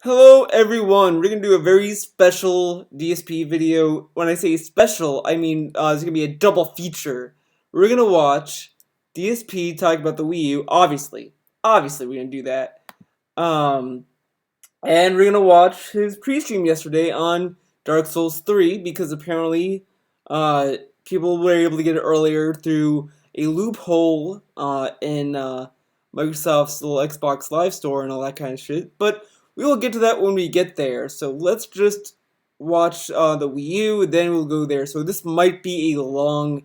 Hello everyone, we're gonna do a very special DSP video. When I say special, I mean it's gonna be a double feature. We're gonna watch DSP talk about the Wii U, obviously we're gonna do that. Um, and we're gonna watch his pre-stream yesterday on Dark Souls 3 because apparently people were able to get it earlier through a loophole in Microsoft's little Xbox Live Store and all that kind of shit. But we will get to that when we get there. So let's just watch the Wii U, then we'll go there. So this might be a long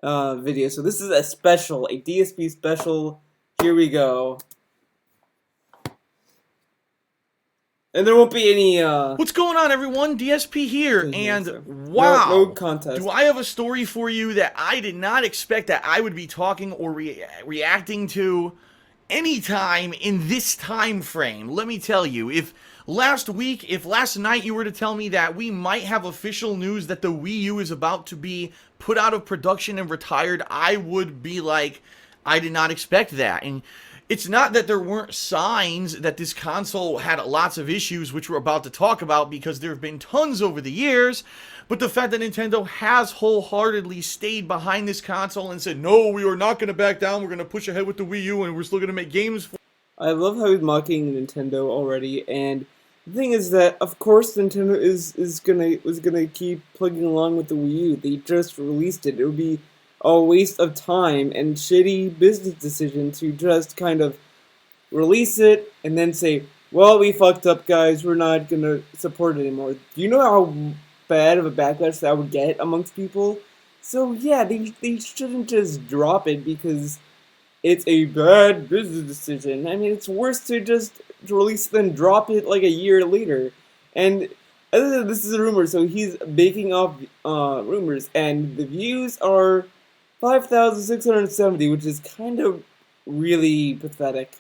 video. So this is a special, a DSP special. Here we go. And there won't be any, What's going on, everyone? DSP here, and so. wow, no contest. do I have a story for you that I did not expect that I would be talking or reacting to anytime in this time frame. Let me tell you, if last night you were to tell me that we might have official news that the Wii U is about to be put out of production and retired, I would be like, I did not expect that. And it's not that there weren't signs that this console had lots of issues, which we're about to talk about, because there have been tons over the years, but the fact that Nintendo has wholeheartedly stayed behind this console and said, no, we are not going to back down, we're going to push ahead with the Wii U, and we're still going to make games for. I love how he's mocking Nintendo already, and the thing is that, of course, Nintendo was gonna keep plugging along with the Wii U. They just released it. It would be a waste of time and shitty business decision to just kind of release it and then say, well, we fucked up, guys, we're not gonna support it anymore. Do you know how bad of a backlash that would get amongst people? So yeah, they shouldn't just drop it because it's a bad business decision. I mean, it's worse to just release than drop it like a year later. And as I said, this is a rumor, so he's baking off rumors, and the views are 5,670, which is kind of really pathetic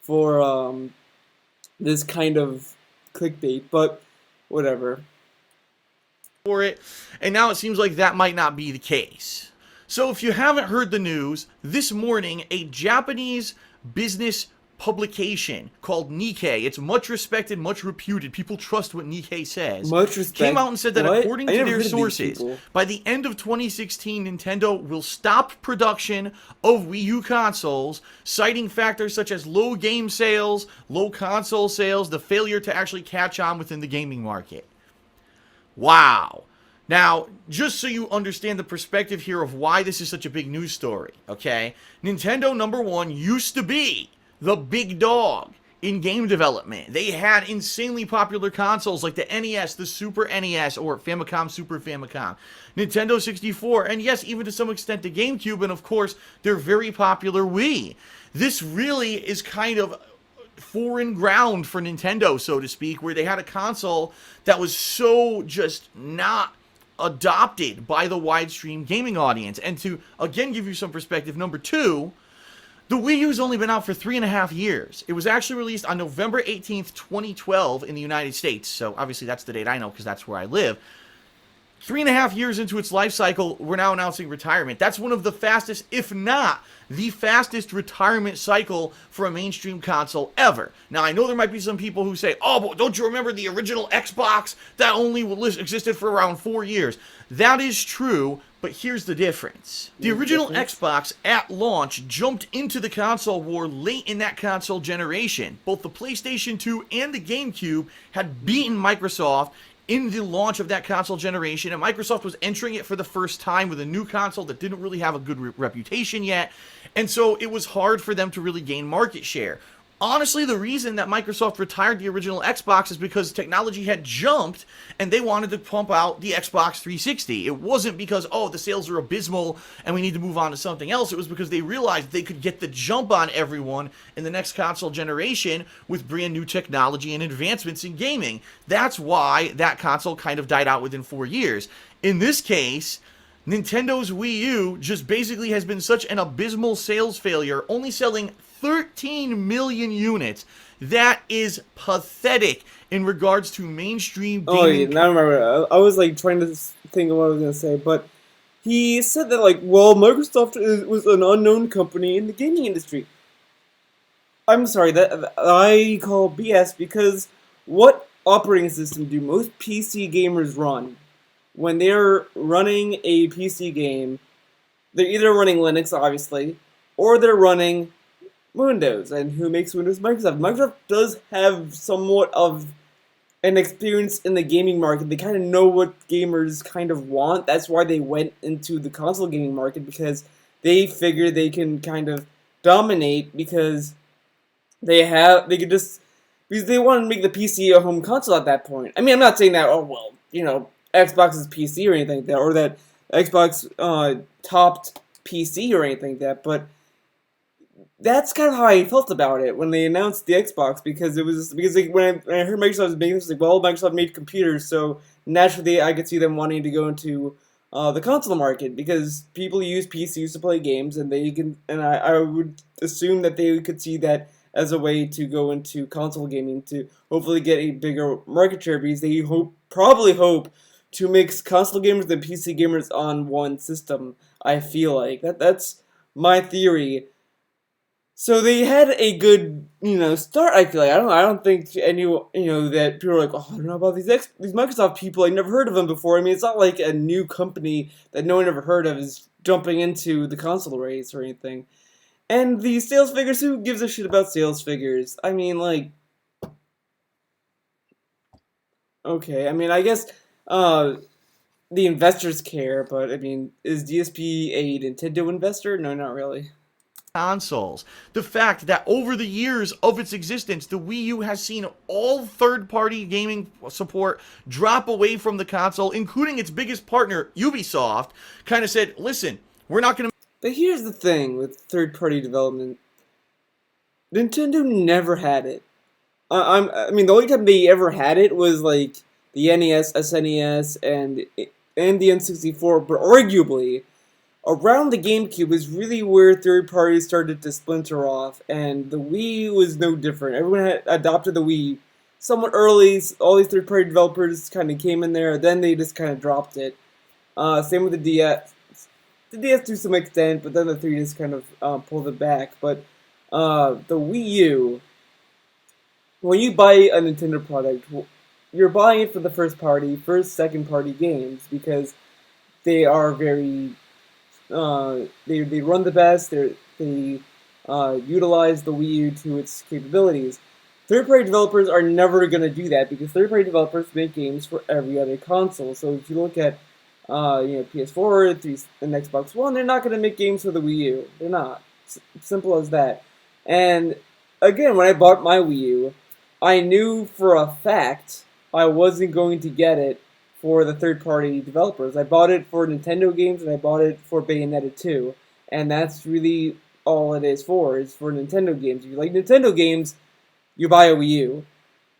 for this kind of clickbait, but whatever. For it, and now it seems like that might not be the case. So if you haven't heard the news, this morning a Japanese business publication called Nikkei, it's much respected, much reputed, people trust what Nikkei says, Much respect. came out and said that What? according I to never their heard of these sources, people. by the end of 2016, Nintendo will stop production of Wii U consoles, citing factors such as low game sales, low console sales, the failure to actually catch on within the gaming market. Wow. Now, just so you understand the perspective here of why this is such a big news story, okay? Nintendo, number one, used to be the big dog in game development. They had insanely popular consoles like the NES, the Super NES, or Famicom, Super Famicom, Nintendo 64, and yes, even to some extent the GameCube, and of course, their very popular Wii. This really is kind of foreign ground for Nintendo, so to speak, where they had a console that was so just not adopted by the widestream gaming audience. And to again give you some perspective, number two, the Wii U's only been out for 3.5 years. It was actually released on November 18th, 2012 in the United States. So obviously that's the date I know because that's where I live. 3.5 years into its life cycle, we're now announcing retirement. That's one of the fastest, if not the fastest retirement cycle for a mainstream console ever. Now, I know there might be some people who say, oh, but don't you remember the original Xbox that only existed for around 4 years? That is true, but here's the difference. The original Xbox at launch jumped into the console war late in that console generation. Both the PlayStation 2 and the GameCube had beaten Microsoft in the launch of that console generation, and Microsoft was entering it for the first time with a new console that didn't really have a good reputation yet, and so it was hard for them to really gain market share. Honestly, the reason that Microsoft retired the original Xbox is because technology had jumped and they wanted to pump out the Xbox 360. It wasn't because, oh, the sales are abysmal and we need to move on to something else. It was because they realized they could get the jump on everyone in the next console generation with brand new technology and advancements in gaming. That's why that console kind of died out within 4 years. In this case, Nintendo's Wii U just basically has been such an abysmal sales failure, only selling 13 million units. That is pathetic in regards to mainstream gaming. Oh, yeah, now I remember. I was like trying to think of what I was gonna say, but he said that like, well, Microsoft was an unknown company in the gaming industry. I'm sorry, that I call BS because what operating system do most PC gamers run? When they're running a PC game, they're either running Linux, obviously, or they're running Windows. And who makes Windows? Microsoft. Microsoft does have somewhat of an experience in the gaming market. They kind of know what gamers kind of want. That's why they went into the console gaming market, because they figure they can kind of dominate because they could just, because they want to make the PC a home console at that point. I mean, I'm not saying that, oh well, Xbox is PC or anything like that, or that Xbox topped PC or anything like that, but that's kind of how I felt about it when they announced the Xbox, because when I heard Microsoft was making this, like, well, Microsoft made computers, so naturally I could see them wanting to go into the console market, because people use PCs to play games, and I would assume that they could see that as a way to go into console gaming to hopefully get a bigger market share, because they probably hope to mix console gamers and PC gamers on one system. I feel like that's my theory. So they had a good, start. I feel like I don't think that people are like, oh, I don't know about these Microsoft people. I never heard of them before. I mean, it's not like a new company that no one ever heard of is jumping into the console race or anything. And the sales figures, who gives a shit about sales figures? I mean, like, okay. I mean, I guess the investors care, but I mean, is DSP a Nintendo investor? No, not really. consoles. The fact that over the years of its existence, the Wii U has seen all third-party gaming support drop away from the console, including its biggest partner, Ubisoft, kind of said, listen, we're not going to. But here's the thing with third-party development: Nintendo never had it. I mean, the only time they ever had it was like the NES, SNES, and the N64. But arguably, around the GameCube is really where third parties started to splinter off, and the Wii was no different. Everyone had adopted the Wii somewhat early. All these third party developers kind of came in there, then they just kind of dropped it. Same with the DS. The DS to some extent, but then the 3DS kind of pulled it back. But the Wii U, when you buy a Nintendo product, you're buying it for the second party games, because they are very they run the best. They utilize the Wii U to its capabilities. Third-party developers are never going to do that, because third-party developers make games for every other console. So if you look at PS4, and Xbox One, they're not going to make games for the Wii U. They're not. Simple as that. And again, when I bought my Wii U, I knew for a fact I wasn't going to get it for the third-party developers. I bought it for Nintendo games, and I bought it for Bayonetta 2, and that's really all it is for Nintendo games. If you like Nintendo games, you buy a Wii U.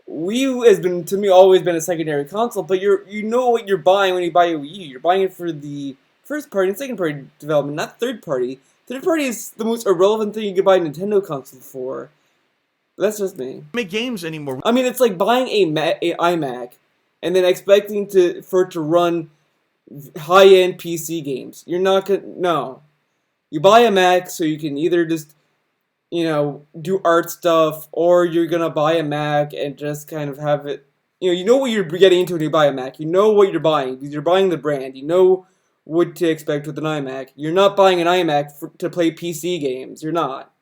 Wii U has been, to me, always been a secondary console, but you know what you're buying when you buy a Wii U. You're buying it for the first-party and second-party development, not third-party. Third-party is the most irrelevant thing you could buy a Nintendo console for. That's just me. Make games anymore. I mean, it's like buying a iMac and then expecting for it to run high-end PC games. You're not gonna, no. You buy a Mac so you can either just, do art stuff, or you're gonna buy a Mac and just kind of have it, you know what you're getting into when you buy a Mac. You know what you're buying, because you're buying the brand. You know what to expect with an iMac. You're not buying an iMac to play PC games. You're not.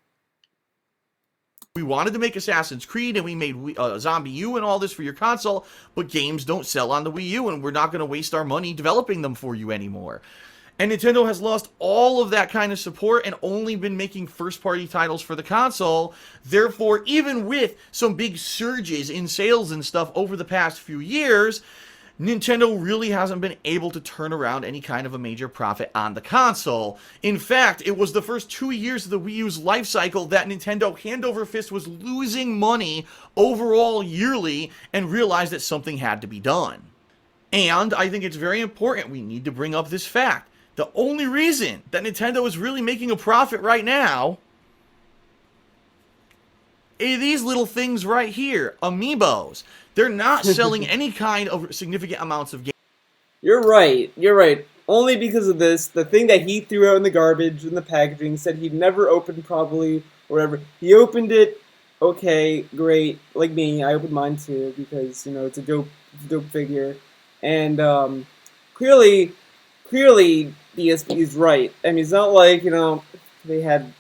We wanted to make Assassin's Creed, and we made Zombie U and all this for your console, but games don't sell on the Wii U, and we're not going to waste our money developing them for you anymore. And Nintendo has lost all of that kind of support and only been making first-party titles for the console. Therefore, even with some big surges in sales and stuff over the past few years, Nintendo really hasn't been able to turn around any kind of a major profit on the console. In fact, it was the first 2 years of the Wii U's life cycle that Nintendo, hand over fist, was losing money overall yearly, and realized that something had to be done. And I think it's very important we need to bring up this fact. The only reason that Nintendo is really making a profit right now are these little things right here, Amiibos. They're not selling any kind of significant amounts of games. You're right. Only because of this, the thing that he threw out in the garbage in the packaging, said he'd never opened, probably, or whatever. He opened it okay, great. Like me, I opened mine too because it's a dope figure, and clearly, clearly DSP is right. I mean, it's not like they had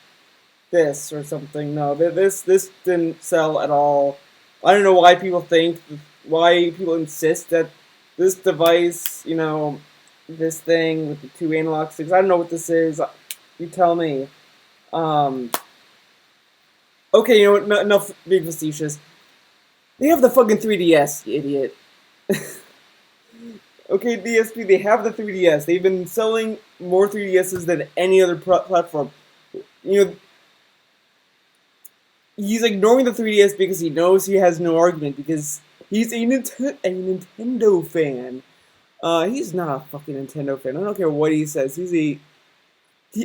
this or something. No, this didn't sell at all. I don't know why people insist that this device, this thing with the two analog sticks. I don't know what this is. You tell me. Um, okay, you know what? No, enough being facetious. They have the fucking 3DS, you idiot. Okay, DSP, they have the 3DS. They've been selling more 3DSs than any other platform. You know, he's ignoring the 3DS because he knows he has no argument because he's a Nintendo fan. He's not a fucking Nintendo fan. I don't care what he says.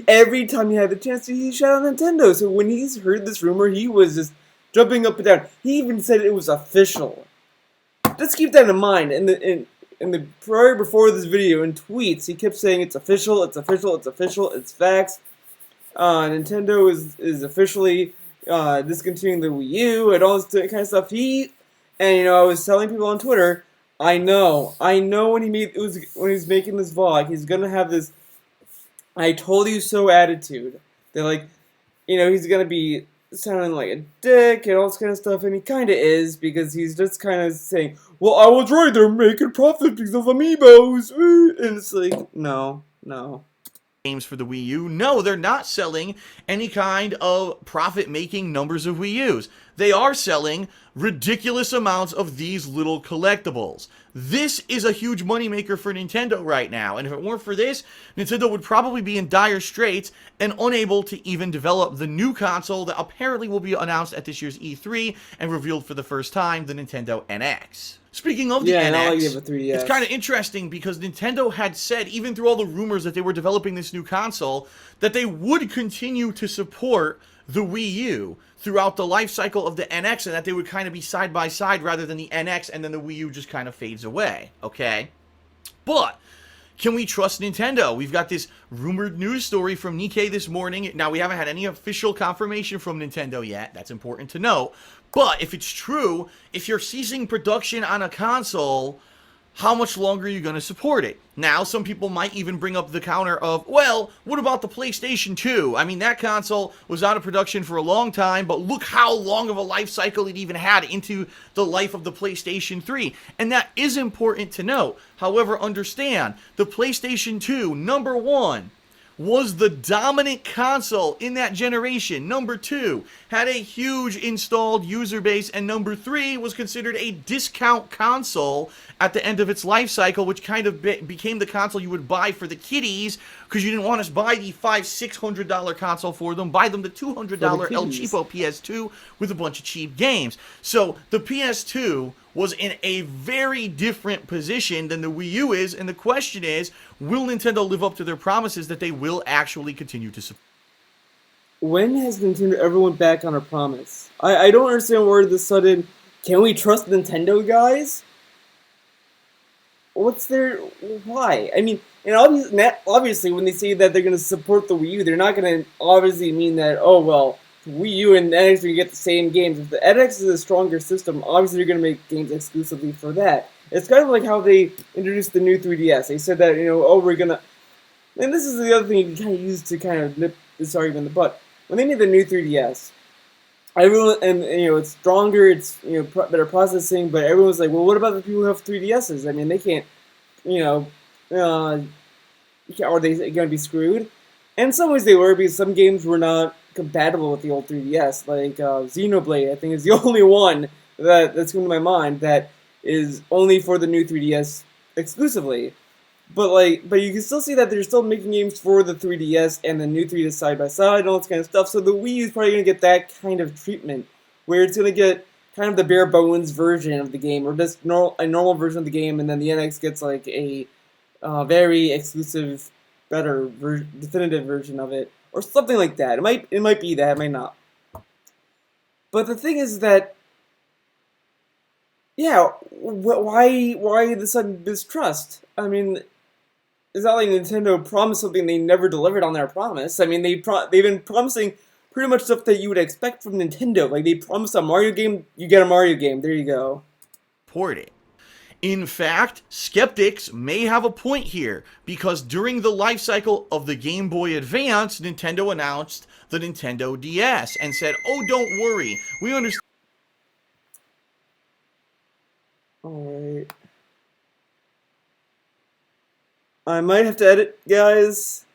Every time he had the chance to, he shot on Nintendo. So when he's heard this rumor, he was just jumping up and down. He even said it was official. Let's keep that in mind. In the prior before this video in tweets, he kept saying it's official, it's official, it's official, it's facts. Nintendo is officially discontinuing the Wii U and all this kind of stuff. I was telling people on Twitter, I know when he was making this vlog, he's gonna have this "I told you so" attitude. That he's gonna be sounding like a dick and all this kind of stuff, and he kind of is because he's just kind of saying, "Well, I was right. They're making profit because of amiibos," and it's like, no. Games for the Wii U. No, they're not selling any kind of profit-making numbers of Wii U's. They are selling ridiculous amounts of these little collectibles. This is a huge moneymaker for Nintendo right now, and if it weren't for this, Nintendo would probably be in dire straits and unable to even develop the new console that apparently will be announced at this year's E3 and revealed for the first time, the Nintendo NX. Speaking of the NX, it's kind of interesting because Nintendo had said, even through all the rumors that they were developing this new console, that they would continue to support the Wii U throughout the life cycle of the NX, and that they would kind of be side by side rather than the NX and then the Wii U just kind of fades away, okay? But can we trust Nintendo? We've got this rumored news story from Nikkei this morning. Now, we haven't had any official confirmation from Nintendo yet. That's important to note. But if it's true, if you're ceasing production on a console, how much longer are you going to support it? Now, some people might even bring up the counter of, well, what about the PlayStation 2? I mean, that console was out of production for a long time, but look how long of a life cycle it even had into the life of the PlayStation 3. And that is important to note. However, understand, the PlayStation 2, number one, was the dominant console in that generation. Number two, had a huge installed user base. And number three, was considered a discount console at the end of its life cycle, which kind of became the console you would buy for the kiddies because you didn't want to buy the $500-$600 console for them. Buy them the $200 El Cheapo PS2 with a bunch of cheap games. So the PS2 was in a very different position than the Wii U is, and the question is, will Nintendo live up to their promises that they will actually continue to support? When has Nintendo ever went back on a promise? I don't understand where the sudden, can we trust Nintendo, guys? Why? I mean, and obviously when they say that they're going to support the Wii U, they're not going to obviously mean that, oh, well, Wii U and NX, you get the same games. If the NX is a stronger system, obviously you're going to make games exclusively for that. It's kind of like how they introduced the new 3DS. They said that, we're going to... And this is the other thing you kind of use to kind of nip this argument in the butt. When they made the new 3DS, everyone, and it's stronger, it's better processing, but everyone was like, well, what about the people who have 3DSs? I mean, they can't, are they going to be screwed? And in some ways they were, because some games were not compatible with the old 3DS, like Xenoblade, I think is the only one that's coming to my mind that is only for the new 3DS exclusively. But you can still see that they're still making games for the 3DS and the new 3DS side by side and all this kind of stuff. So the Wii U is probably going to get that kind of treatment, where it's going to get kind of the bare bones version of the game, or just a normal version of the game, and then the NX gets like a very exclusive, better, definitive version of it, or something like that. It might be that, it might not. But the thing is that, yeah, why the sudden distrust? I mean, it's not like Nintendo promised something they never delivered on their promise. I mean, they've been promising pretty much stuff that you would expect from Nintendo. Like, they promise a Mario game, you get a Mario game. There you go. Support it. In fact, skeptics may have a point here, because during the life cycle of the Game Boy Advance, Nintendo announced the Nintendo DS and said, oh, don't worry, we understand. Alright. I might have to edit, guys.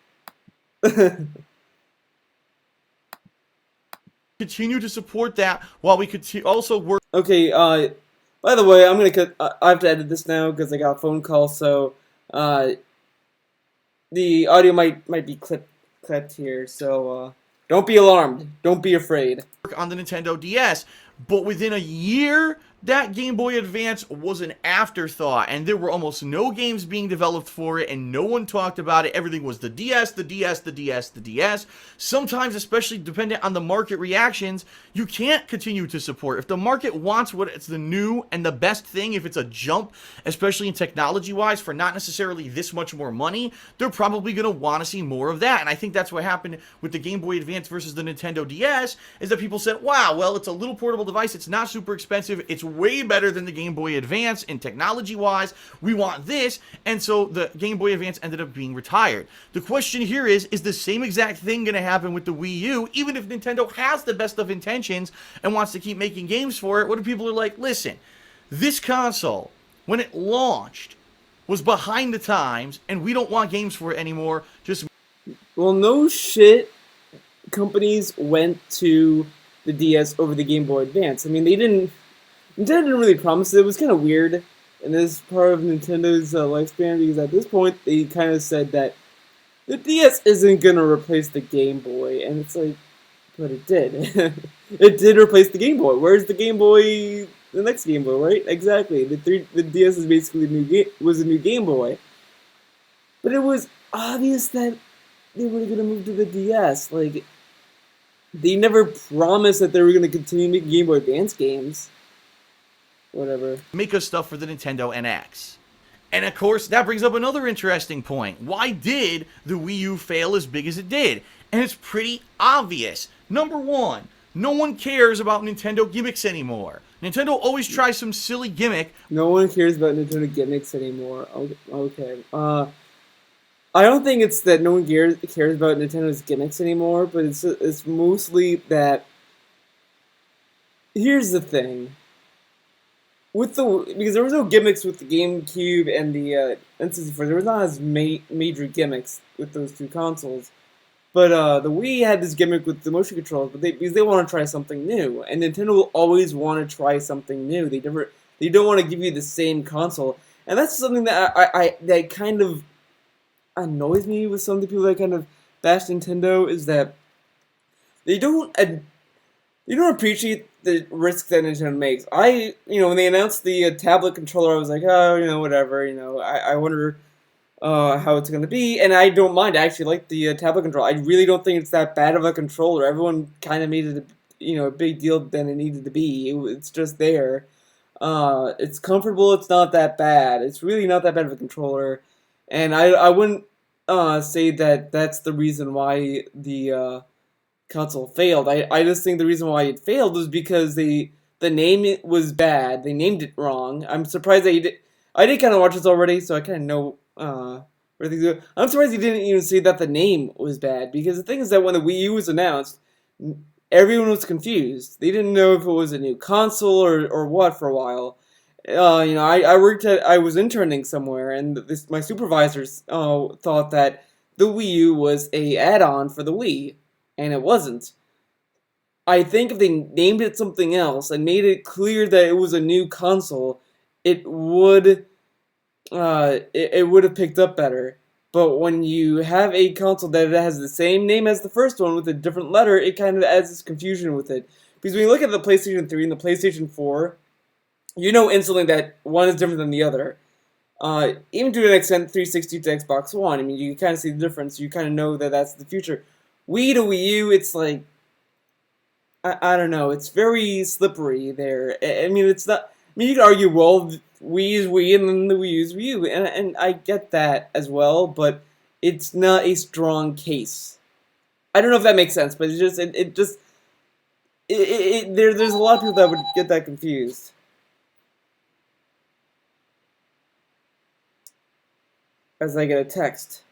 Continue to support that while we could also work. Okay, by the way, I'm gonna cut. I have to edit this now because I got a phone call, so the audio might be clipped here. So don't be alarmed. Don't be afraid. On the Nintendo DS, but within a year, that Game Boy Advance was an afterthought, and there were almost no games being developed for it, and no one talked about it. Everything was the DS, the DS, the DS, the DS. Sometimes, especially dependent on the market reactions, you can't continue to support. If the market wants what it's the new and the best thing, if it's a jump, especially in technology-wise, for not necessarily this much more money, they're probably going to want to see more of that. And I think that's what happened with the Game Boy Advance versus the Nintendo DS, is that people said, wow, well, it's a little portable device, it's not super expensive, it's way better than the Game Boy Advance in technology-wise, we want this, and so the Game Boy Advance ended up being retired. The question here is the same exact thing going to happen with the Wii U, even if Nintendo has the best of intentions and wants to keep making games for it? What if people are like, listen, this console, when it launched, was behind the times, and we don't want games for it anymore, just... Well, no shit, companies went to the DS over the Game Boy Advance. I mean, Nintendo didn't really promise it. It was kind of weird in this part of Nintendo's lifespan, because at this point, they kind of said that the DS isn't going to replace the Game Boy, and it's like, but it did. It did replace the Game Boy. Where's the Game Boy, the next Game Boy, right? Exactly. The DS is basically was a new Game Boy. But it was obvious that they were going to move to the DS. Like, they never promised that they were going to continue making Game Boy Advance games. Whatever. Make us stuff for the Nintendo NX. And of course, that brings up another interesting point. Why did the Wii U fail as big as it did? And it's pretty obvious. Number one, no one cares about Nintendo gimmicks anymore. Nintendo always tries some silly gimmick. No one cares about Nintendo gimmicks anymore. Okay. I don't think it's that no one cares about Nintendo's gimmicks anymore, but it's mostly that. Here's the thing. Because there was no gimmicks with the GameCube and the N64, there was not as major gimmicks with those two consoles. But the Wii had this gimmick with the motion controls, because they want to try something new, and Nintendo will always want to try something new. They don't want to give you the same console, and that's something that that kind of annoys me with some of the people that kind of bash Nintendo, is that they don't appreciate the risk that Nintendo makes. When they announced the tablet controller, I was like, oh, whatever, I wonder how it's going to be, and I don't mind. I actually like the tablet controller. I really don't think it's that bad of a controller. Everyone kind of made it a big deal than it needed to be. It's just there. It's comfortable, it's not that bad. It's really not that bad of a controller, and I wouldn't say that that's the reason why the console failed. I just think the reason why it failed was because the name was bad. They named it wrong. I'm surprised that you did. I did kind of watch this already, so I kind of know where things go. I'm surprised you didn't even say that the name was bad, because the thing is that when the Wii U was announced, everyone was confused. They didn't know if it was a new console or what for a while. I was interning somewhere, and my supervisors thought that the Wii U was a add-on for the Wii, and it wasn't. I think if they named it something else and made it clear that it was a new console, it would have picked up better. But when you have a console that has the same name as the first one with a different letter, it kind of adds this confusion with it. Because when you look at the PlayStation 3 and the PlayStation 4, you know instantly that one is different than the other. Even to an extent, 360 to Xbox One, I mean, you kind of see the difference. You kind of know that that's the future. Wii to Wii U, it's like, I don't know, it's very slippery there. I mean, it's not, I mean, you could argue, well, Wii is Wii and then the Wii U is Wii U, and I get that as well, but it's not a strong case. I don't know if that makes sense, but there's a lot of people that would get that confused. As I get a text.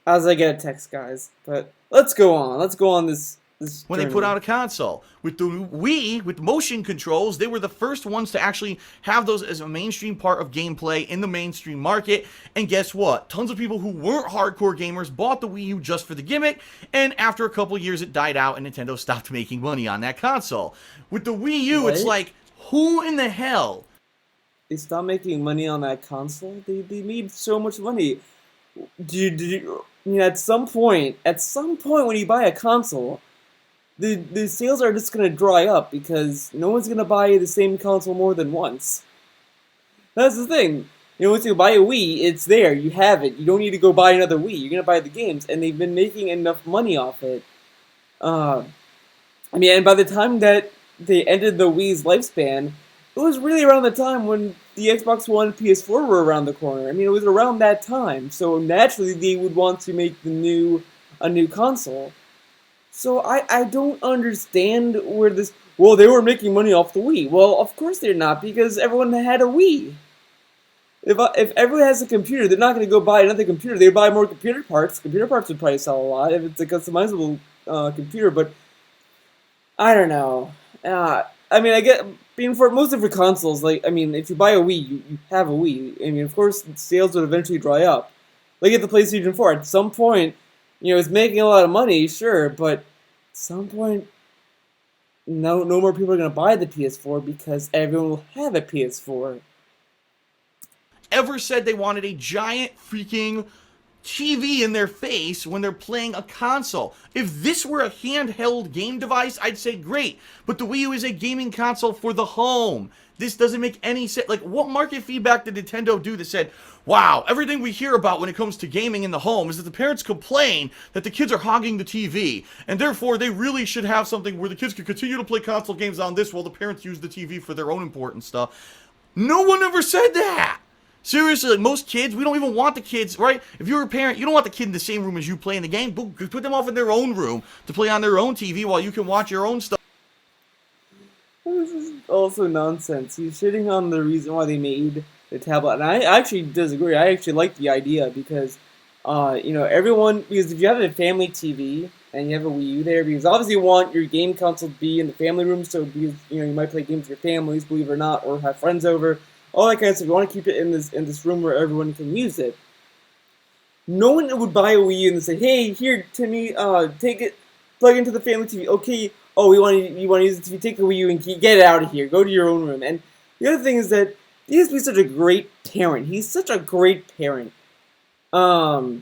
As I get a text, guys. But let's go on. Let's go on this When they journey. put out a console. With the Wii, with motion controls, they were the first ones to actually have those as a mainstream part of gameplay in the mainstream market. And guess what? Tons of people who weren't hardcore gamers bought the Wii U just for the gimmick, and after a couple years it died out and Nintendo stopped making money on that console. With the Wii U, it's What? like, who in the hell? They stopped making money on that console. They made so much money. At some point, when you buy a console, the sales are just gonna dry up because no one's gonna buy the same console more than once. That's the thing. Once you buy a Wii, it's there. You have it. You don't need to go buy another Wii. You're gonna buy the games, and they've been making enough money off it. Uh, and by the time that they ended the Wii's lifespan, it was really around the time when the Xbox One and PS4 were around the corner. It was around that time. So naturally, they would want to make a new console. So I don't understand where this. Well, they were making money off the Wii. Well, of course they're not, because everyone had a Wii. If everyone has a computer, they're not going to go buy another computer. They buy more computer parts. Computer parts would probably sell a lot if it's a customizable computer. But I don't know. I get for mostly for consoles. If you buy a Wii, you have a Wii. Of course, sales would eventually dry up. Look at the PlayStation 4. At some point, it's making a lot of money, sure, but at some point, no more people are gonna buy the PS4 because everyone will have a PS4. Ever said they wanted a giant freaking TV in their face when they're playing a console? If this were a handheld game device, I'd say great. But the Wii U is a gaming console for the home. This doesn't make any sense. Like, what market feedback did Nintendo do that said, wow, everything we hear about when it comes to gaming in the home is that the parents complain that the kids are hogging the TV, and therefore they really should have something where the kids can continue to play console games on this while the parents use the TV for their own important stuff. No one ever said that. Seriously, like most kids, we don't even want the kids, right? If you're a parent, you don't want the kid in the same room as you playing the game. Put them off in their own room to play on their own TV while you can watch your own stuff. This is also nonsense. He's shitting on the reason why they made the tablet, and I actually disagree. I actually like the idea because, everyone, because if you have a family TV and you have a Wii U there, because obviously you want your game console to be in the family room, so because you might play games with your families, believe it or not, or have friends over, all that kind of stuff. You want to keep it in this room where everyone can use it. No one would buy a Wii U and say, "Hey, here, Timmy, take it, plug into the family TV." Okay. Oh, you want to use the TV? Take the Wii U and get it out of here. Go to your own room. And the other thing is that DSP is such a great parent. He's such a great parent. Who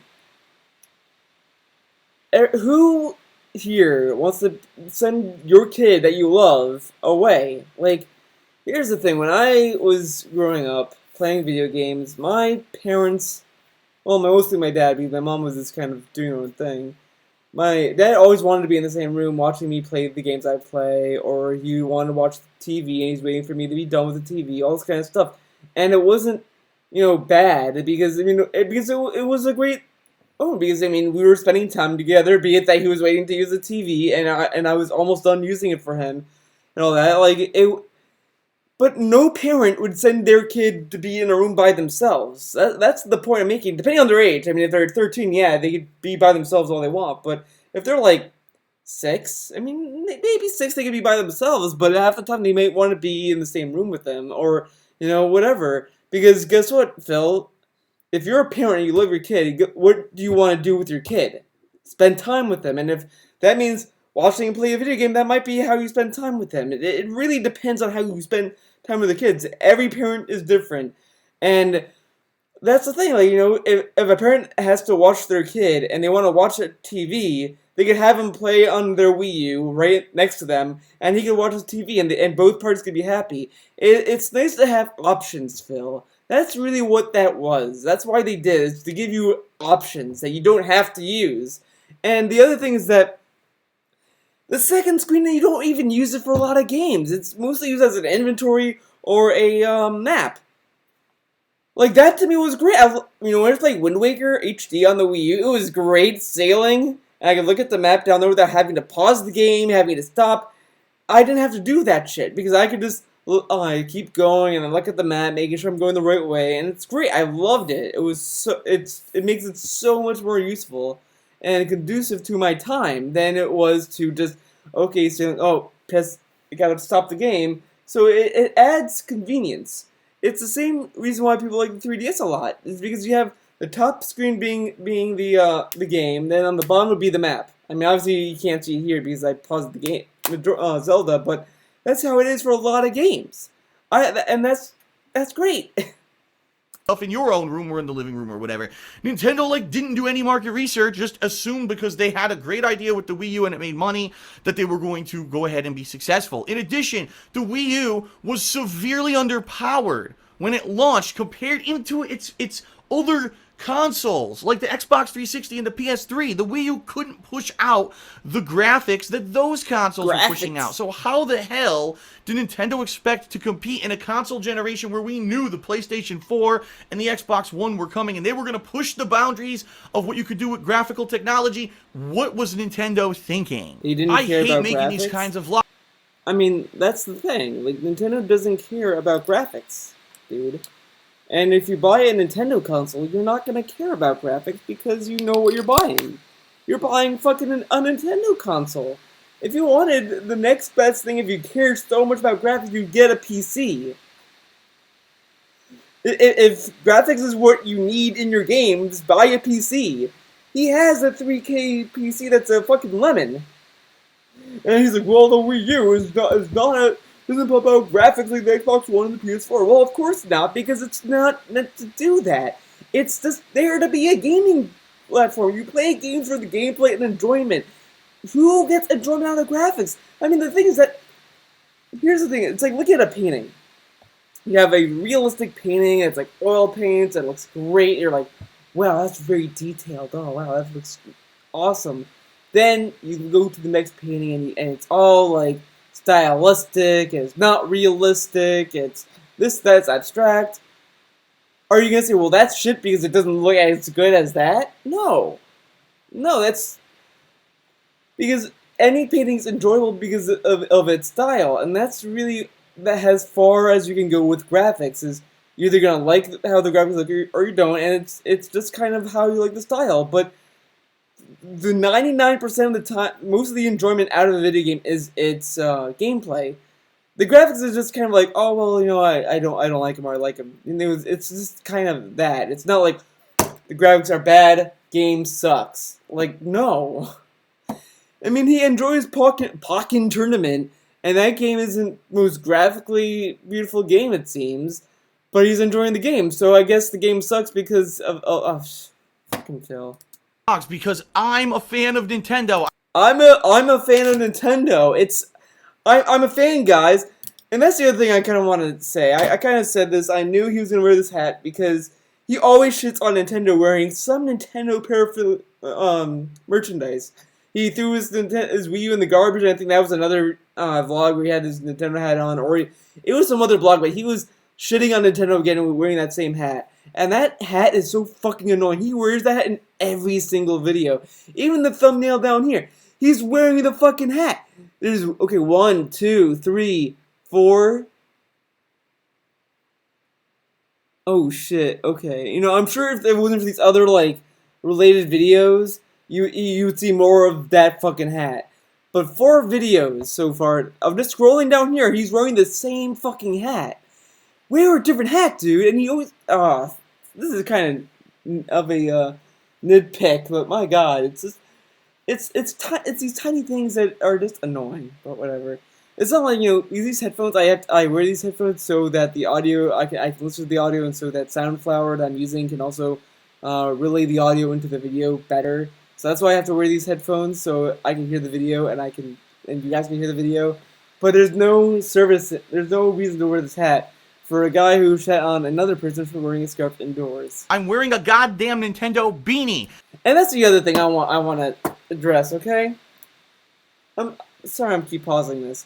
here wants to send your kid that you love away? Like, here's the thing. When I was growing up playing video games, my parents, well, mostly my dad, because my mom was just kind of doing her own thing. My dad always wanted to be in the same room watching me play the games I play, or he wanted to watch the TV and he's waiting for me to be done with the TV, all this kind of stuff. And it wasn't, bad, because, it was a great, because, we were spending time together, be it that he was waiting to use the TV and I was almost done using it for him and all that. But no parent would send their kid to be in a room by themselves. That's the point I'm making. Depending on their age. If they're 13, yeah, they could be by themselves all they want. But if they're like 6, maybe 6 they could be by themselves, but half the time they might want to be in the same room with them, or, whatever. Because guess what, Phil? If you're a parent and you love your kid, what do you want to do with your kid? Spend time with them. And if that means watching him play a video game, that might be how you spend time with them. It really depends on how you spend time with the kids. Every parent is different. And that's the thing, if a parent has to watch their kid and they want to watch a TV, they could have him play on their Wii U right next to them, and he could watch his TV, and both parties could be happy. It's nice to have options, Phil. That's really what that was. That's why they did it, is to give you options that you don't have to use. And the other thing is that the second screen, you don't even use it for a lot of games. It's mostly used as an inventory or a map. Like, that to me was great. When it's like Wind Waker HD on the Wii U, it was great sailing. And I could look at the map down there without having to pause the game, having to stop. I didn't have to do that shit because I could just I keep going and I look at the map, making sure I'm going the right way, and it's great. I loved it. It makes it so much more useful and conducive to my time than it was to just saying, oh, piss, I gotta stop the game. So it adds convenience. It's the same reason why people like the 3DS a lot. Is because you have the top screen being the game, then on the bottom would be the map. I mean, obviously you can't see it here because I paused the game, Zelda, but that's how it is for a lot of games. And that's great. In your own room or in the living room or whatever. Nintendo didn't do any market research, just assumed because they had a great idea with the Wii U and it made money that they were going to go ahead and be successful. In addition, the Wii U was severely underpowered when it launched compared into its other consoles like the Xbox 360 and the PS3. The Wii U couldn't push out the graphics that those consoles were pushing out. So how the hell did Nintendo expect to compete in a console generation where we knew the PlayStation 4 and the Xbox One were coming and they were going to push the boundaries of what you could do with graphical technology? What was Nintendo thinking? You didn't care I hate about making graphics? these kinds of I mean, that's the thing. Like, Nintendo doesn't care about graphics, dude. And if you buy a Nintendo console, you're not going to care about graphics because you know what you're buying. You're buying fucking a Nintendo console. If you wanted the next best thing, if you cared so much about graphics, you'd get a PC. If graphics is what you need in your games, buy a PC. He has a 3K PC that's a fucking lemon. And he's like, well, the Wii U doesn't pump out graphics like the Xbox One and the PS4. Well, of course not, because it's not meant to do that. It's just there to be a gaming platform. You play games for the gameplay and enjoyment. Who gets enjoyment out of graphics? I mean, the thing is that, here's the thing, it's like, look at a painting. You have a realistic painting, it's like oil paints, and it looks great, you're like, wow, that's very detailed, oh wow, that looks awesome. Then you go to the next painting and it's all like stylistic, it's not realistic, it's that's abstract. Are you gonna say, well, that's shit because it doesn't look as good as that? No. No, that's because any painting's enjoyable because of its style, and that's really as far as you can go with graphics. Is you're either gonna like how the graphics look or you don't, and it's just kind of how you like the style. But the 99% of the time, most of the enjoyment out of a video game is its gameplay. The graphics is just kind of like, oh well, I don't like them or I like them. It's just kind of that. It's not like the graphics are bad, game sucks. Like, no. I mean, he enjoys Pokken Tournament, and that game isn't the most graphically beautiful game, it seems, but he's enjoying the game, so I guess the game sucks because of fucking Phil. Because I'm a fan of Nintendo. I'm a fan of Nintendo. I'm a fan, guys, and that's the other thing I kind of wanted to say. I kind of said this. I knew he was gonna wear this hat because he always shits on Nintendo wearing some Nintendo merchandise. He threw his Wii U in the garbage, and I think that was another vlog where he had his Nintendo hat on, or it was some other vlog, but he was shitting on Nintendo again and wearing that same hat. And that hat is so fucking annoying. He wears that hat in every single video. Even the thumbnail down here. He's wearing the fucking hat. There's, okay, 1, 2, 3, 4. Oh shit, okay. I'm sure if it wasn't for these other, related videos, you would see more of that fucking hat. But 4 videos so far, I'm just scrolling down here, he's wearing the same fucking hat. Wear a different hat, dude, and he always, this is kind of a, nitpick, but my god, it's just, it's these tiny things that are just annoying, but whatever. It's not like, these headphones, I wear these headphones so that the audio, I can listen to the audio, and so that Soundflower that I'm using can also, relay the audio into the video better. So that's why I have to wear these headphones, so I can hear the video, and you guys can hear the video. But there's no reason to wear this hat for a guy who shat on another person for wearing a scarf indoors. I'm wearing a goddamn Nintendo beanie. And that's the other thing I want to address, okay? I'm sorry I'm keep pausing this.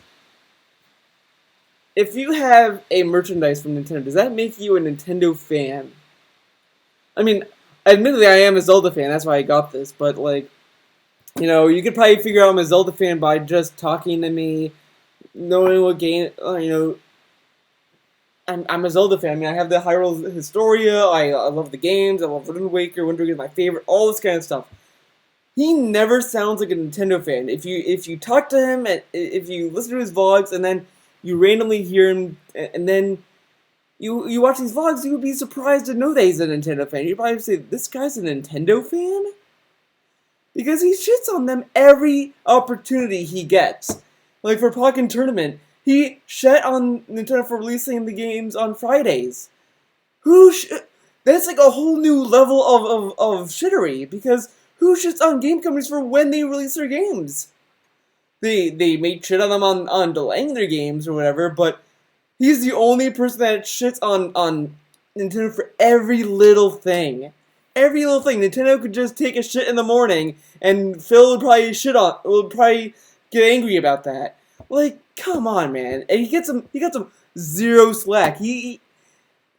if you have a merchandise from Nintendo, does that make you a Nintendo fan? I mean, admittedly, I am a Zelda fan. That's why I got this. But like, you could probably figure out I'm a Zelda fan by just talking to me, knowing what game. I'm a Zelda fan. I mean, I have the Hyrule Historia. I love the games. I love Wind Waker is my favorite. All this kind of stuff. He never sounds like a Nintendo fan. If you talk to him, and if you listen to his vlogs, and then you randomly hear him, and then you watch these vlogs, you would be surprised to know that he's a Nintendo fan. You'd probably say, "This guy's a Nintendo fan," because he shits on them every opportunity he gets. Like for Pokken Tournament, he shit on Nintendo for releasing the games on Fridays. That's like a whole new level of shittery, because who shits on game companies for when they release their games? They may shit on them on delaying their games or whatever, but he's the only person that shits on Nintendo for every little thing. Every little thing. Nintendo could just take a shit in the morning, and Phil would probably get angry about that. Like, come on, man. And he gets some zero slack. He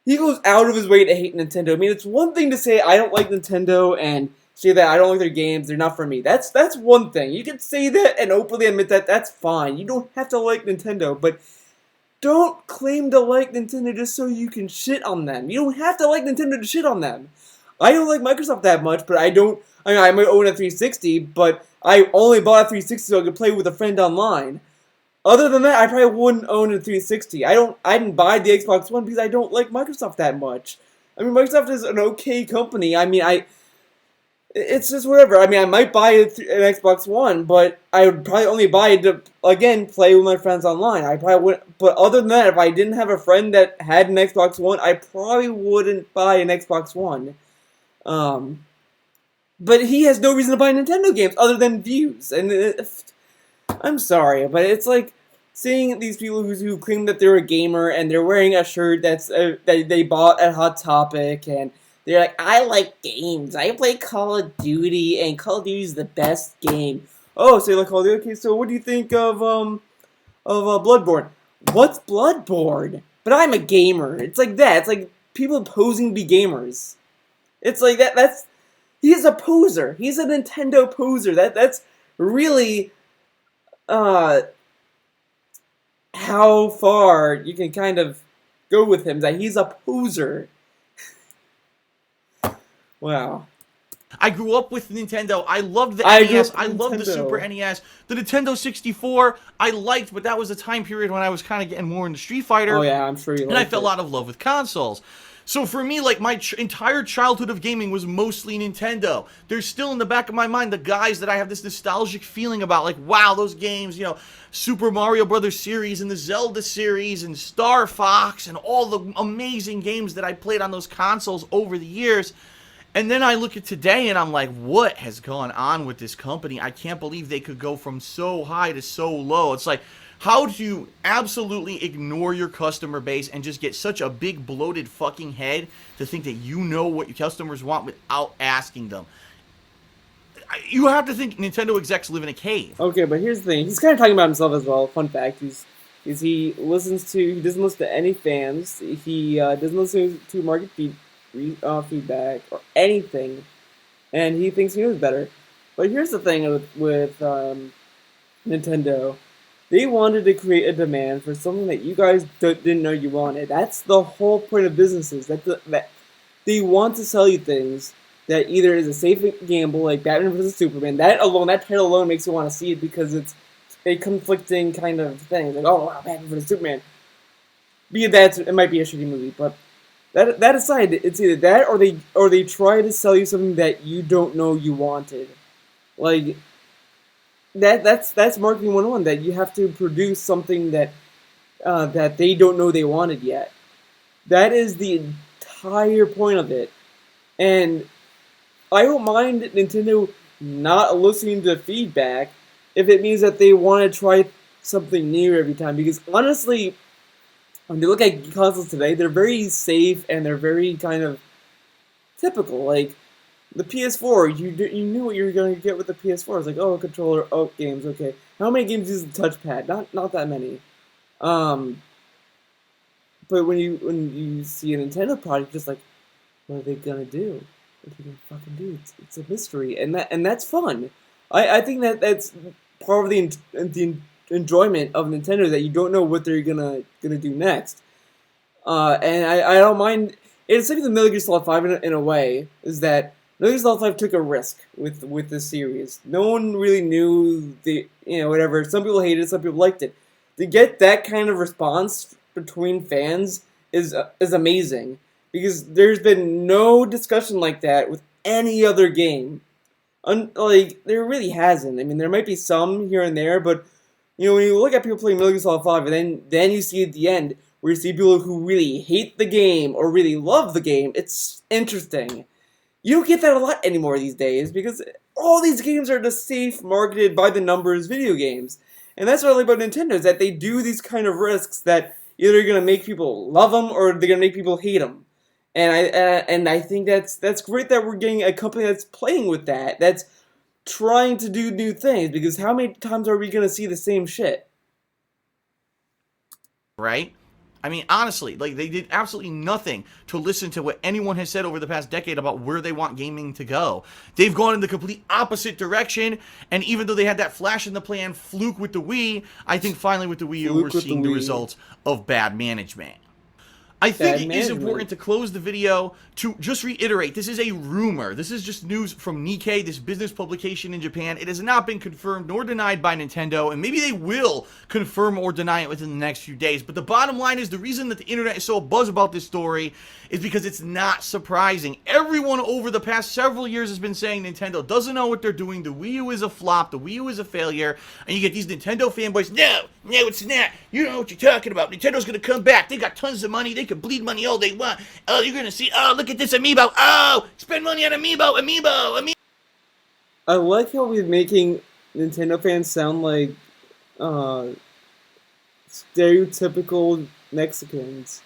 goes out of his way to hate Nintendo. I mean, it's one thing to say I don't like Nintendo and say that I don't like their games, they're not for me. That's one thing. You can say that and openly admit that, that's fine. You don't have to like Nintendo, but don't claim to like Nintendo just so you can shit on them. You don't have to like Nintendo to shit on them. I don't like Microsoft that much, but I might own a 360, but I only bought a 360 so I could play with a friend online. Other than that, I probably wouldn't own a 360. I didn't buy the Xbox One because I don't like Microsoft that much. I mean, Microsoft is an okay company. I mean, it's just whatever. I mean, I might buy an Xbox One, but I would probably only buy it to, again, play with my friends online. I probably wouldn't. But other than that, if I didn't have a friend that had an Xbox One, I probably wouldn't buy an Xbox One. But he has no reason to buy Nintendo games other than views. And I'm sorry, but it's like seeing these people who claim that they're a gamer and they're wearing a shirt that they bought at Hot Topic, and they're like, I like games. I play Call of Duty, and Call of Duty is the best game. Oh, so you like Call of Duty? Okay, so what do you think of Bloodborne? What's Bloodborne? But I'm a gamer. It's like that. It's like people posing to be gamers. It's like that. He's a poser. He's a Nintendo poser. That's really how far you can kind of go with him. That he's a poser. Wow. I grew up with Nintendo. I loved the NES. I loved the Super NES. The Nintendo 64 I liked, but that was a time period when I was kind of getting more into Street Fighter. Oh yeah, I'm sure you liked it. And I fell out of love with consoles. So for me, like, my entire childhood of gaming was mostly Nintendo. There's still in the back of my mind the guys that I have this nostalgic feeling about. Like, wow, those games, Super Mario Brothers series and the Zelda series and Star Fox and all the amazing games that I played on those consoles over the years. And then I look at today and I'm like, what has gone on with this company? I can't believe they could go from so high to so low. It's like, how do you absolutely ignore your customer base and just get such a big bloated fucking head to think that you know what your customers want without asking them? You have to think Nintendo execs live in a cave. Okay, but here's the thing. He's kind of talking about himself as well. Fun fact: he doesn't listen to any fans. He doesn't listen to market feedback or anything, and he thinks he knows better. But here's the thing with Nintendo. They wanted to create a demand for something that you guys didn't know you wanted. That's the whole point of businesses. That they want to sell you things that either is a safe gamble, like Batman vs Superman. That title alone makes you want to see it because it's a conflicting kind of thing. Like, oh wow, Batman vs Superman. Be that it might be a shitty movie, but that aside, it's either that or they try to sell you something that you don't know you wanted. Like that's marketing 101, that you have to produce something that they don't know they wanted yet. That is the entire point of it. And I don't mind Nintendo not listening to feedback if it means that they want to try something new every time. Because honestly, when you look at consoles today, they're very safe and they're very kind of typical. Like the PS4, you knew what you were going to get with the PS4. It's like, oh, a controller, oh, games, okay. How many games use the touchpad? Not that many. but when you see a Nintendo product, just like, what are they gonna do? What are they gonna fucking do? It's a mystery, and that's fun. I think that's part of the enjoyment of Nintendo, that you don't know what they're gonna do next. And I don't mind. It's like the Metal Gear Solid 5 in a way, is that Metal Gear Solid 5 took a risk with this series. No one really knew whatever. Some people hated it, some people liked it. To get that kind of response between fans is amazing, because there's been no discussion like that with any other game. Like, there really hasn't. I mean, there might be some here and there, but when you look at people playing Metal Gear Solid 5, and then you see at the end where you see people who really hate the game or really love the game, it's interesting. You don't get that a lot anymore these days, because all these games are just safe, marketed by the numbers video games. And that's what I like about Nintendo, is that they do these kind of risks that either going to make people love them or they're going to make people hate them. And I think that's great that we're getting a company that's playing with that. That's trying to do new things, because how many times are we going to see the same shit? Right? I mean, honestly, like, they did absolutely nothing to listen to what anyone has said over the past decade about where they want gaming to go. They've gone in the complete opposite direction, and even though they had that flash in the pan fluke with the Wii, I think finally with the Wii U, we're seeing the results of bad management. I think it is important to close the video to just reiterate, this is a rumor. This is just news from Nikkei, this business publication in Japan. It has not been confirmed nor denied by Nintendo, and maybe they will confirm or deny it within the next few days. But the bottom line is, the reason that the internet is so buzz about this story is because it's not surprising. Everyone over the past several years has been saying Nintendo doesn't know what they're doing. The Wii U is a flop. The Wii U is a failure. And you get these Nintendo fanboys, no, it's not. You don't know what you're talking about. Nintendo's going to come back. They got tons of money. They can bleed money all they want. Oh, you're going to see, oh, look at this amiibo. Oh, spend money on amiibo. I like how we're making Nintendo fans sound like stereotypical Mexicans.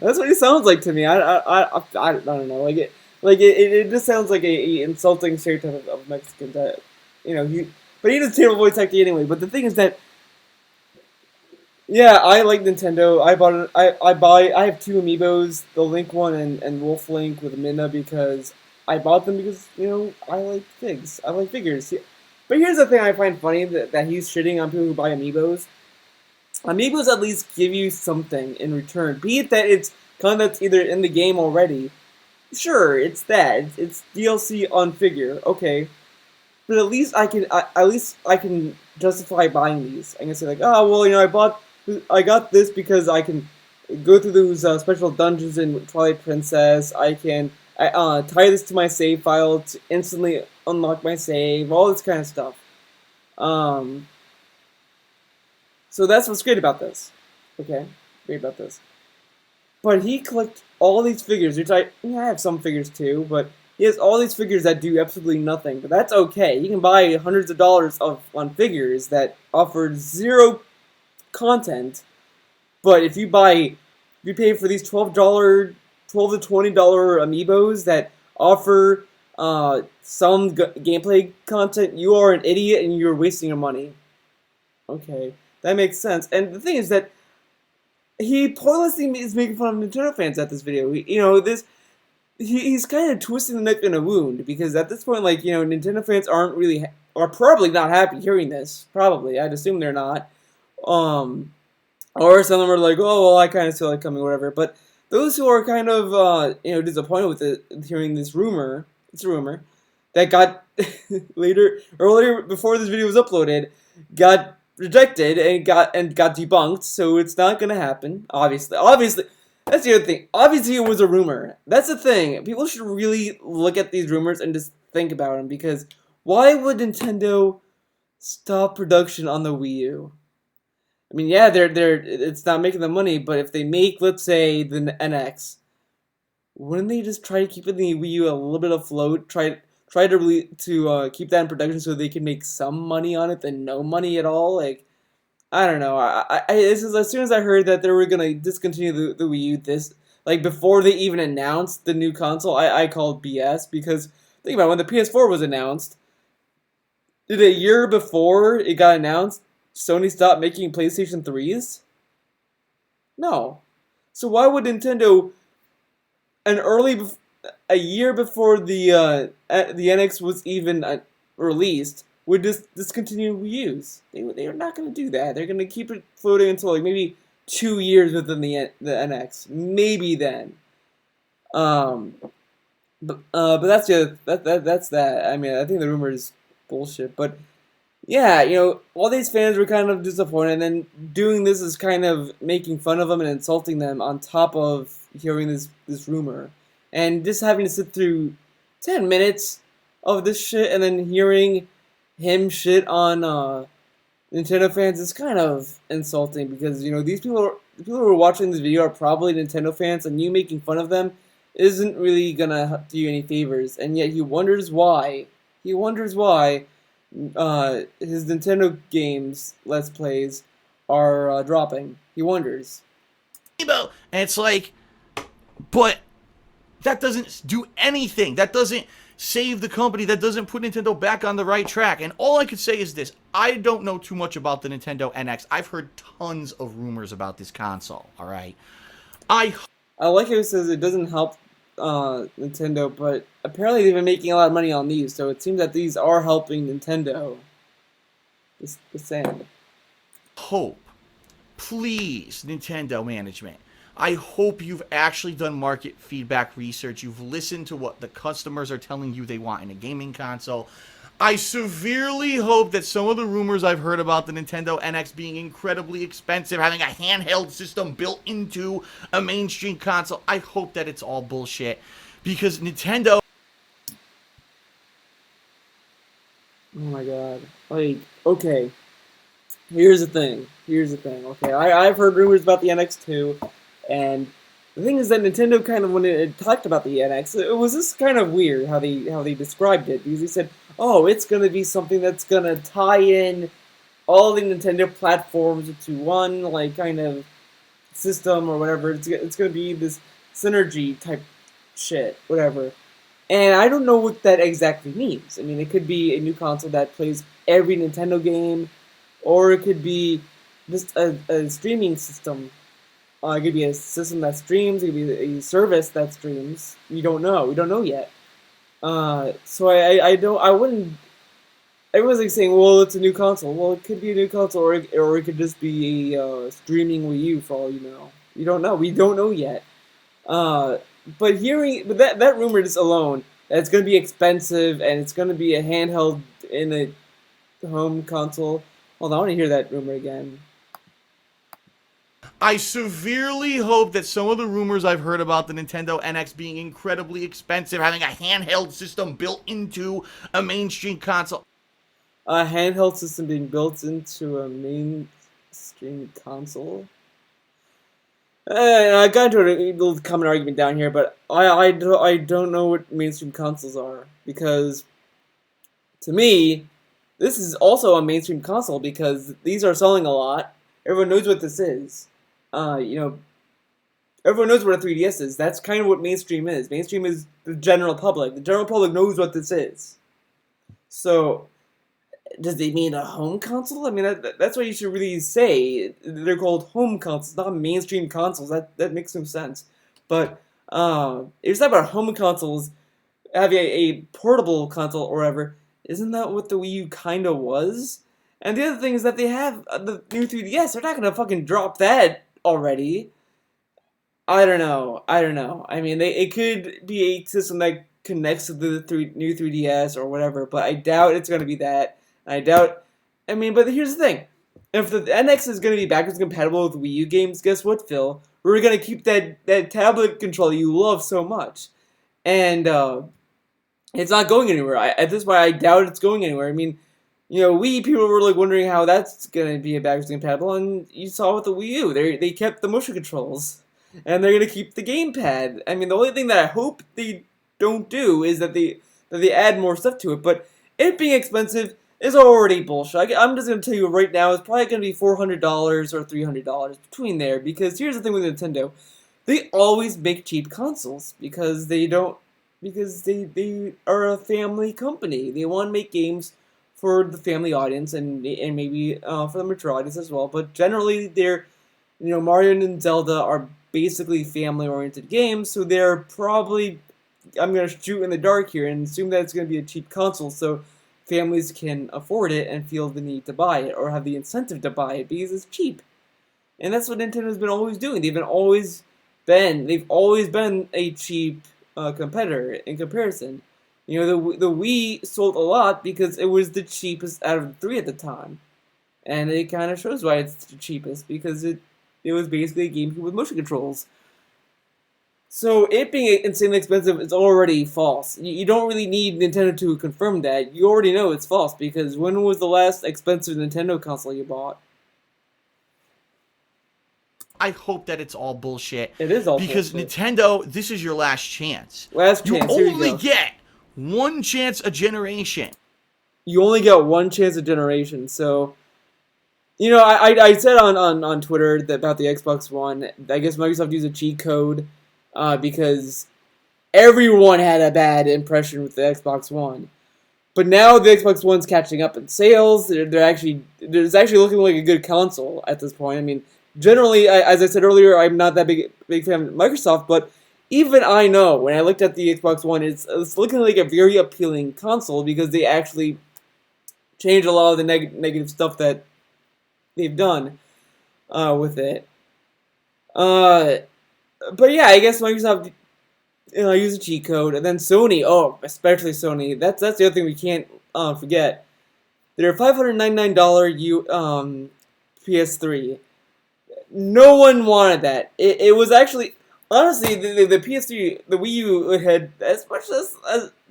That's what he sounds like to me. I don't know. It just sounds like a insulting stereotype of Mexicans. That but he does terrible voice acting anyway. But the thing is that, yeah, I like Nintendo. I bought it. I have two amiibos, the Link one and Wolf Link with Minna, because I bought them because I like figs. I like figures. But here's the thing I find funny, that he's shitting on people who buy amiibos. Amiibos at least give you something in return. Be it that it's content that's either in the game already. Sure, it's that. It's DLC on figure. Okay. But at least I can justify buying these. I can say, like, oh well, I got this because I can go through those special dungeons in Twilight Princess. I can tie this to my save file to instantly unlock my save. All this kind of stuff. So that's what's great about this. Okay, great about this. But he collects all these figures, which I have some figures too, but he has all these figures that do absolutely nothing. But that's okay. You can buy hundreds of dollars on figures that offer zero content. But if you pay for these $12 to $20 amiibos that offer some gameplay content, you are an idiot and you're wasting your money. Okay. That makes sense. And the thing is that he pointlessly is making fun of Nintendo fans at this video. He's kind of twisting the knife in a wound, because at this point, like, Nintendo fans are probably not happy hearing this. Probably, I'd assume they're not. Or some of them are like, oh well, I kind of saw it coming, or whatever. But those who are kind of disappointed with hearing this rumor, it's a rumor that got earlier before this video was uploaded, got rejected and got debunked, so it's not gonna happen. Obviously, that's the other thing. Obviously, it was a rumor. That's the thing. People should really look at these rumors and just think about them, because why would Nintendo stop production on the Wii U? I mean, yeah, it's not making the money, but if they make, let's say, the NX, wouldn't they just try to keep the Wii U a little bit afloat? Try to keep that in production so they can make some money on it than no money at all. Like, I don't know. This is as soon as I heard that they were gonna discontinue the Wii U, before they even announced the new console, I called BS, because think about it, when the PS4 was announced, did a year before it got announced, Sony stopped making PlayStation 3s? No. So why would Nintendo an early bef- a year before the NX was even released would just discontinue Wii U's? They are not going to do that. They're going to keep it floating until like maybe 2 years within the NX, maybe then. Um, but that's that's that. I mean, I think the rumor is bullshit. But yeah, all these fans were kind of disappointed, and then doing this is kind of making fun of them and insulting them on top of hearing this rumor, and just having to sit through 10 minutes of this shit and then hearing him shit on Nintendo fans is kind of insulting because these people who are watching this video are probably Nintendo fans, and you making fun of them isn't really gonna do you any favors, and yet he wonders why. He wonders why his Nintendo games Let's Plays are dropping. He wonders. And it's like, but that doesn't do anything. That doesn't save the company. That doesn't put Nintendo back on the right track. And all I could say is this. I don't know too much about the Nintendo NX. I've heard tons of rumors about this console, all right? I like how it says it doesn't help Nintendo, but apparently they've been making a lot of money on these, so it seems that these are helping Nintendo. Just saying. hope, please, Nintendo management, I hope you've actually done market feedback research. You've listened to what the customers are telling you they want in a gaming console. I severely hope that some of the rumors I've heard about the Nintendo NX being incredibly expensive, having a handheld system built into a mainstream console, I hope that it's all bullshit. Because Nintendo... Oh my god. Like, okay. Here's the thing. Okay, I've heard rumors about the NX too, and the thing is that Nintendo kind of, when it talked about the NX, it was just kind of weird how they described it, because they said, oh, it's gonna be something that's gonna tie in all the Nintendo platforms into one like kind of system or whatever. It's gonna be this synergy type shit, whatever. And I don't know what that exactly means. I mean, it could be a new console that plays every Nintendo game, or it could be just a streaming system. It could be a system that streams. It could be a service that streams. We don't know. We don't know yet. So I don't. I wouldn't. Everyone's like saying, "Well, it's a new console." Well, it could be a new console, or it could just be a streaming Wii U for all you know. We don't know. We don't know yet. Uh, but that rumor just alone, that it's gonna be expensive and it's gonna be a handheld in a home console. Hold on, I want to hear that rumor again. I severely hope that some of the rumors I've heard about the Nintendo NX being incredibly expensive, having a handheld system built into a mainstream console. A handheld system being built into a mainstream console. I got into a little common argument down here, but I don't know what mainstream consoles are, because to me, this is also a mainstream console because these are selling a lot. Everyone knows what this is. Uh, you know, Everyone knows what a 3DS is. That's kind of what mainstream is. Mainstream is the general public. The general public knows what this is. So, does it mean a home console? I mean, that's what you should really say. They're called home consoles, not mainstream consoles. That makes no sense. But if you talk about home consoles, having a portable console or whatever, isn't that what the Wii U kind of was? And the other thing is that they have the new 3DS. They're not gonna fucking drop that already. I don't know. I don't know. I mean, it could be a system that connects to the new 3DS or whatever, but I doubt it's going to be that. I doubt. I mean, but here's the thing: if the NX is going to be backwards compatible with Wii U games, guess what, Phil? We're going to keep that tablet controller you love so much, and it's not going anywhere. At this point, I doubt it's going anywhere. I mean, Wii people were like wondering how that's going to be a backwards compatible, and you saw with the Wii U, they kept the motion controls. And they're gonna keep the gamepad. I mean, the only thing that I hope they don't do is that they add more stuff to it. But it being expensive is already bullshit. I'm just gonna tell you right now, it's probably gonna be $400 or $300 between there. Because here's the thing with Nintendo, they always make cheap consoles because they are a family company. They want to make games for the family audience and maybe for the mature audience as well. But generally, they're Mario and Zelda are basically family-oriented games, so they're probably, I'm gonna shoot in the dark here and assume that it's gonna be a cheap console, so families can afford it and feel the need to buy it or have the incentive to buy it because it's cheap. And that's what Nintendo's been always doing. They've always been a cheap competitor in comparison. The Wii sold a lot because it was the cheapest out of the three at the time, and it kind of shows why it's the cheapest because it was basically a GameCube with motion controls. So it being insanely expensive is already false. You don't really need Nintendo to confirm that. You already know it's false because when was the last expensive Nintendo console you bought? I hope that it's all bullshit. It is all because bullshit. Nintendo, this is your last chance. Last chance. You Here you only go. get one chance a generation. You only get one chance a generation. So, I said on Twitter about the Xbox One. I guess Microsoft used a cheat code because everyone had a bad impression with the Xbox One. But now the Xbox One's catching up in sales. It's actually looking like a good console at this point. I mean, generally, as I said earlier, I'm not that big fan of Microsoft, but even I know when I looked at the Xbox One, it's looking like a very appealing console because they actually changed a lot of the negative stuff that they've done with it. But yeah, I guess Microsoft use a cheat code, and then Sony. Oh, especially Sony. That's the other thing we can't forget. Their $599 PS3. No one wanted that. It was actually honestly the PS3, the Wii U had as much as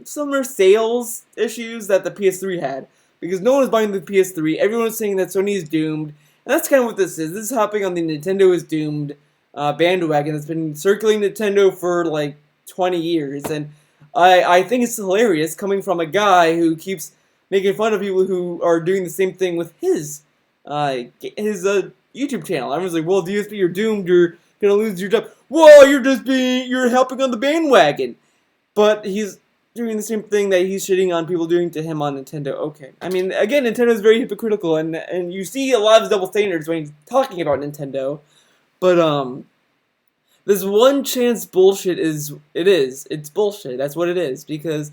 similar sales issues that the PS3 had because no one was buying the PS3. Everyone was saying that Sony is doomed, and that's kind of what this is. This is hopping on the Nintendo is doomed bandwagon that's been circling Nintendo for like 20 years, and I think it's hilarious coming from a guy who keeps making fun of people who are doing the same thing with his YouTube channel. Everyone's like, well, DSP, you're doomed, you're gonna lose your job. Whoa, you're helping on the bandwagon. But he's doing the same thing that he's shitting on people doing to him on Nintendo. Okay. I mean, again, Nintendo's very hypocritical, and you see a lot of double standards when he's talking about Nintendo. But, this one chance bullshit it's bullshit. That's what it is. Because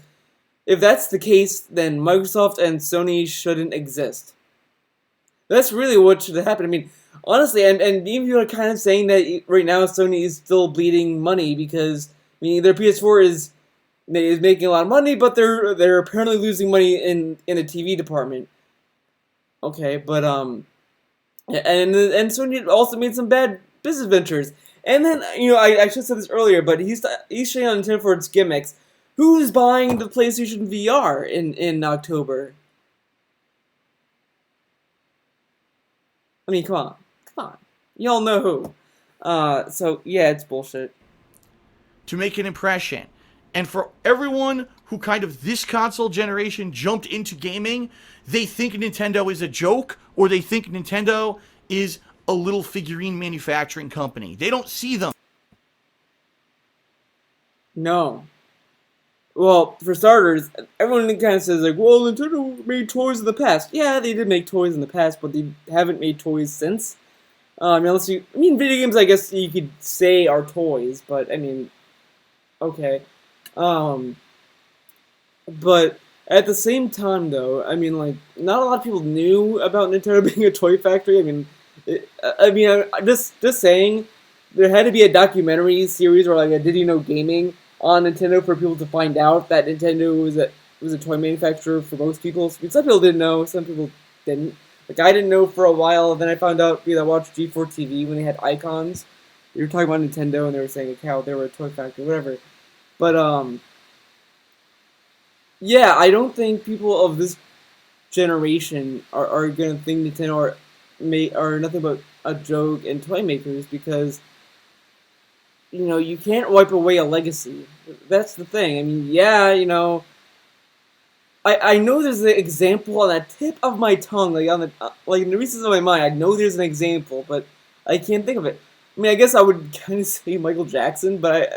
if that's the case, then Microsoft and Sony shouldn't exist. That's really what should have happened. I mean, honestly, and even if you're kind of saying that right now Sony is still bleeding money because their PS4 is making a lot of money, but they're apparently losing money in the TV department. Okay, but and Sony also made some bad business ventures. And then I should have said this earlier, but he's shitting on Nintendo for its gimmicks. Who's buying the PlayStation VR in October? I mean, come on. Y'all know who. So yeah, it's bullshit. To make an impression. And for everyone who kind of this console generation jumped into gaming, they think Nintendo is a joke or they think Nintendo is a little figurine manufacturing company. They don't see them. No. Well, for starters, everyone kind of says like, well, Nintendo made toys in the past. Yeah, they did make toys in the past, but they haven't made toys since. Video games, I guess you could say are toys, but I mean, okay. But at the same time, though, I mean, like, not a lot of people knew about Nintendo being a toy factory. I'm just saying, there had to be a documentary series or like a Did You Know Gaming on Nintendo for people to find out that Nintendo was a toy manufacturer for most people. Some people didn't know, some people didn't. Like, I didn't know for a while, then I found out because I watched G4 TV when they had icons. They were talking about Nintendo and they were saying like how they were a toy factory, whatever. But yeah, I don't think people of this generation are gonna think Nintendo are nothing but a joke and toy makers because you can't wipe away a legacy. That's the thing. I mean, yeah, I know there's an example on the tip of my tongue, like on the in the recesses of my mind. I know there's an example, but I can't think of it. I mean, I guess I would kind of say Michael Jackson, but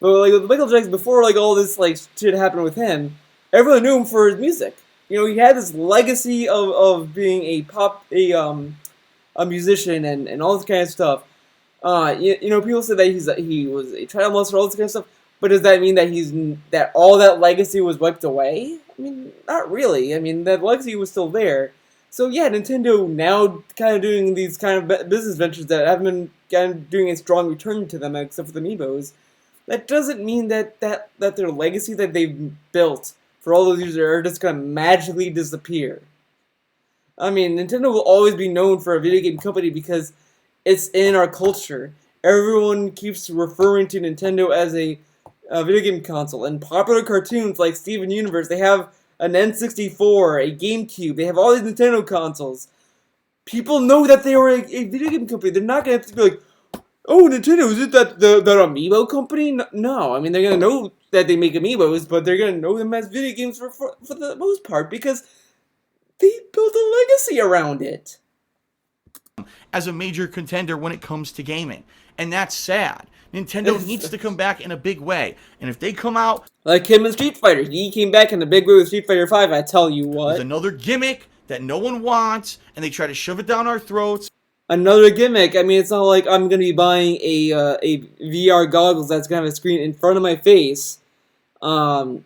like with Michael Jackson before like all this like shit happened with him, everyone knew him for his music. He had this legacy of being a musician and all this kind of stuff. People say that he was a child molester, all this kind of stuff. But does that mean that that all that legacy was wiped away? I mean, not really. I mean, that legacy was still there. So yeah, Nintendo now kind of doing these kind of business ventures that haven't been kind of doing a strong return to them, except for the Amiibos. That doesn't mean that their legacy that they've built for all those years are just gonna magically disappear. I mean, Nintendo will always be known for a video game company because it's in our culture. Everyone keeps referring to Nintendo as a video game console. And popular cartoons like Steven Universe, they have an N64, a GameCube, they have all these Nintendo consoles. People know that they were a video game company. They're not going to have to be like, oh, Nintendo, is it that Amiibo company? No, I mean, they're going to know that they make Amiibos, but they're going to know them as video games for the most part because they built a legacy around it. As a major contender when it comes to gaming. And that's sad. Nintendo needs to come back in a big way. And if they come out like him in Street Fighter, he came back in a big way with Street Fighter 5, I tell you what. With another gimmick that no one wants, and they try to shove it down our throats. Another gimmick. I mean, it's not like I'm going to be buying a VR goggles that's going to have a screen in front of my face. And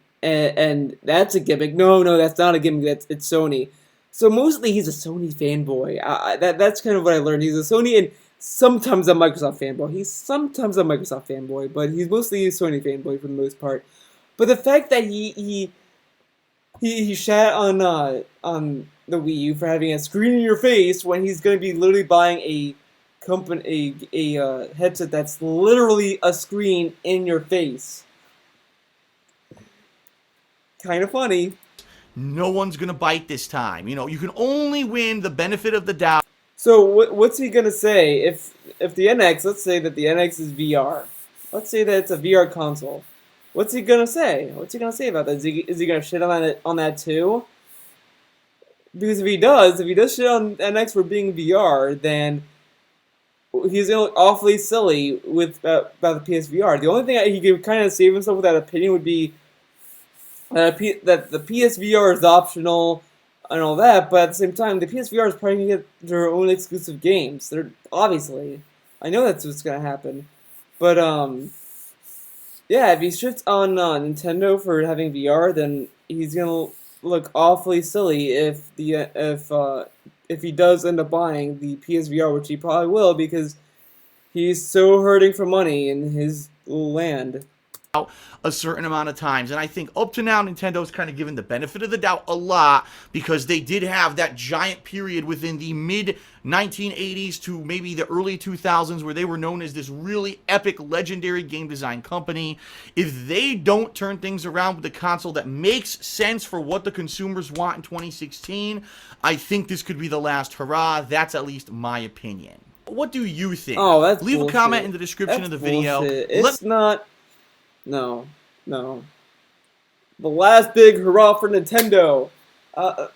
that's a gimmick. No, that's not a gimmick. It's Sony. So mostly he's a Sony fanboy. That's kind of what I learned. He's a Sony and sometimes a Microsoft fanboy. He's sometimes a Microsoft fanboy, but he's mostly a Sony fanboy for the most part. But the fact that he shat on the Wii U for having a screen in your face when he's going to be literally buying a headset that's literally a screen in your face. Kind of funny. No one's going to bite this time. You know, you can only win the benefit of the doubt. So what's he going to say if the NX, let's say that the NX is VR. Let's say that it's a VR console. What's he going to say? What's he going to say about that? Is he going to shit on that too? Because if he does shit on NX for being VR, then he's going to look awfully silly about the PSVR. The only thing he could kind of save himself with that opinion would be that the PSVR is optional and all that, but at the same time, the PSVR is probably going to get their own exclusive games. They're obviously, I know that's what's going to happen, but yeah, if he shits on Nintendo for having VR, then he's going to look awfully silly if he does end up buying the PSVR, which he probably will because he's so hurting for money in his little land. A certain amount of times, and I think up to now Nintendo's kind of given the benefit of the doubt a lot because they did have that giant period within the mid 1980s to maybe the early 2000s where they were known as this really epic legendary game design company. If they don't turn things around with the console that makes sense for what the consumers want in 2016, I think this could be the last hurrah. That's at least my opinion. What do you think? Oh, that's Leave bullshit. A comment in the description of the video. It's not. No. The last big hurrah for Nintendo.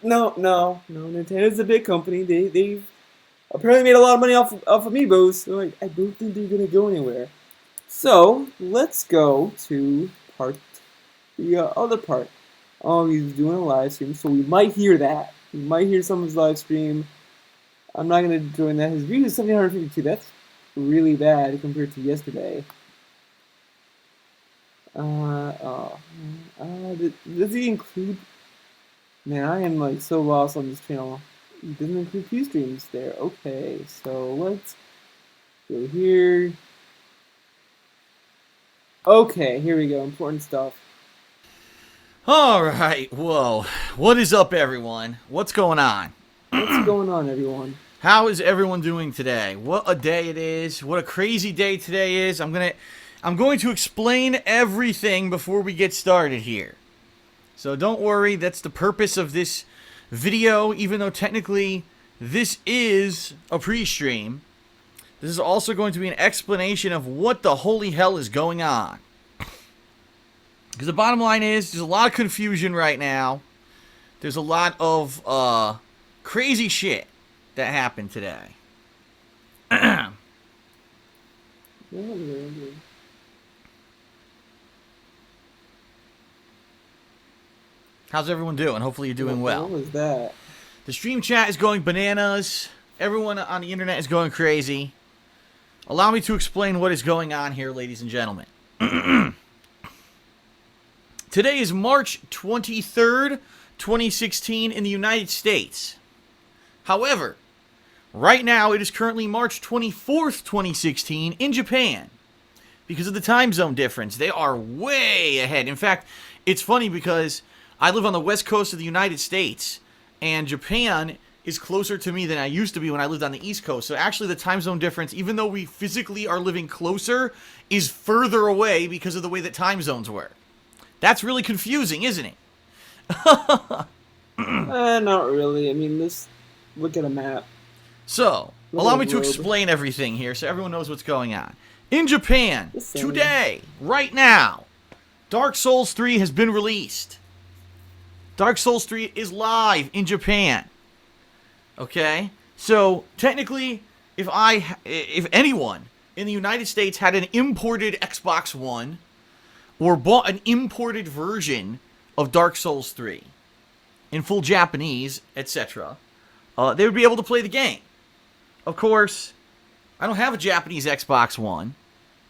No. Nintendo's a big company. They've apparently made a lot of money off Amiibos. So I don't think they're gonna go anywhere. So let's go to the other part. Oh, he's doing a live stream, so we might hear that. We might hear someone's live stream. I'm not gonna join that. His view is 752. That's really bad compared to yesterday. Does he include? Man, I am like so lost on this channel. He doesn't include Q streams there. Okay, so let's go here. Okay, here we go. Important stuff. Alright, whoa. What is up, everyone? What's going on? What's going on, everyone? How is everyone doing today? What a day it is. What a crazy day today is. I'm going to explain everything before we get started here. So don't worry, that's the purpose of this video, even though technically this is a pre-stream. This is also going to be an explanation of what the holy hell is going on. Because the bottom line is, there's a lot of confusion right now. There's a lot of crazy shit that happened today. How's everyone doing? Hopefully you're doing well. What was that? The stream chat is going bananas. Everyone on the internet is going crazy. Allow me to explain what is going on here, ladies and gentlemen. Today is March 23rd, 2016 in the United States. However, right now it is currently March 24th, 2016 in Japan. Because of the time zone difference, they are way ahead. In fact, it's funny because I live on the west coast of the United States, and Japan is closer to me than I used to be when I lived on the East Coast. So actually the time zone difference, even though we physically are living closer, is further away because of the way that time zones work. That's really confusing, isn't it? Not really. I mean, look at a map. So, allow me to explain everything here so everyone knows what's going on. In Japan, today, right now, Dark Souls 3 has been released. Dark Souls 3 is live in Japan. Okay? So, technically, if anyone in the United States had an imported Xbox One or bought an imported version of Dark Souls 3 in full Japanese, etc., they would be able to play the game. Of course, I don't have a Japanese Xbox One,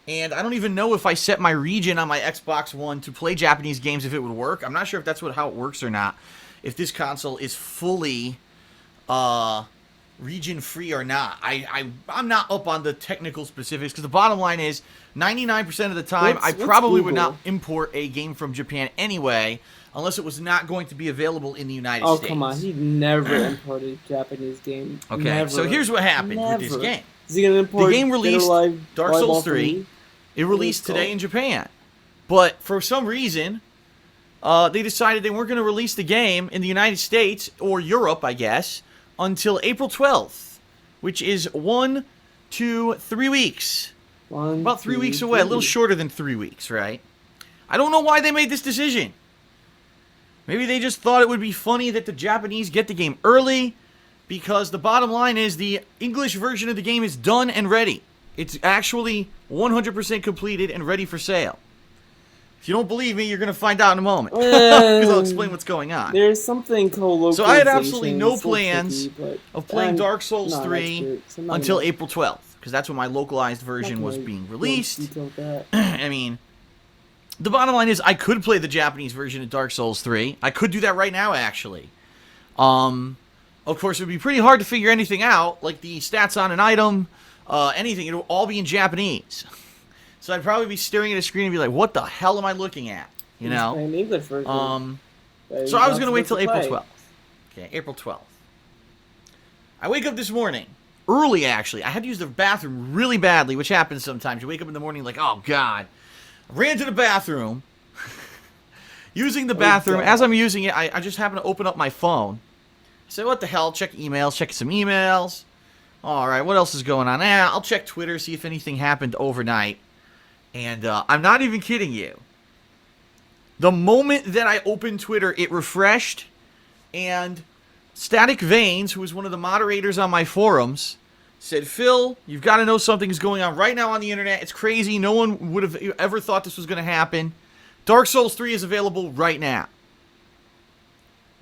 and I don't even know if I set my region on my Xbox One to play Japanese games if it would work. I'm not sure if that's how it works or not, if this console is fully region free or not. I'm not up on the technical specifics, because the bottom line is 99% of the time I probably would not import a game from Japan anyway, unless it was not going to be available in the United States. Oh, come on. He never imported Japanese game. Okay, never. So here's what happened with this game. Is he going to import the game released Dark Souls 3. It released cool. today in Japan. But for some reason, they decided they weren't going to release the game in the United States, or Europe, I guess, until April 12th, which is 1, 2, 3 weeks. About 3 weeks away, a little shorter than 3 weeks, right? I don't know why they made this decision. Maybe they just thought it would be funny that the Japanese get the game early, because the bottom line is the English version of the game is done and ready. It's actually 100% completed and ready for sale. If you don't believe me, you're going to find out in a moment, because I'll explain what's going on. There's something called localization. So I had absolutely no plans of playing Dark Souls 3 until April 12th, because that's when my localized version was being released. I mean, the bottom line is I could play the Japanese version of Dark Souls 3. I could do that right now, actually. Of course, it would be pretty hard to figure anything out, like the stats on an item, anything. It would all be in Japanese. So I'd probably be staring at a screen and be like, what the hell am I looking at? You know? English version. So I was going to wait till April 12th. Okay, April 12th. I wake up this morning. Early, actually. I had to use the bathroom really badly, which happens sometimes. You wake up in the morning like, oh, God. I ran to the bathroom. Using the bathroom. As I'm using it, I just happen to open up my phone. I said, what the hell? Check emails. Check some emails. All right, what else is going on? I'll check Twitter, see if anything happened overnight. And I'm not even kidding you. The moment that I opened Twitter, it refreshed, and Static Veins, who was one of the moderators on my forums, said, Phil, you've got to know something's going on right now on the internet. It's crazy. No one would have ever thought this was going to happen. Dark Souls 3 is available right now.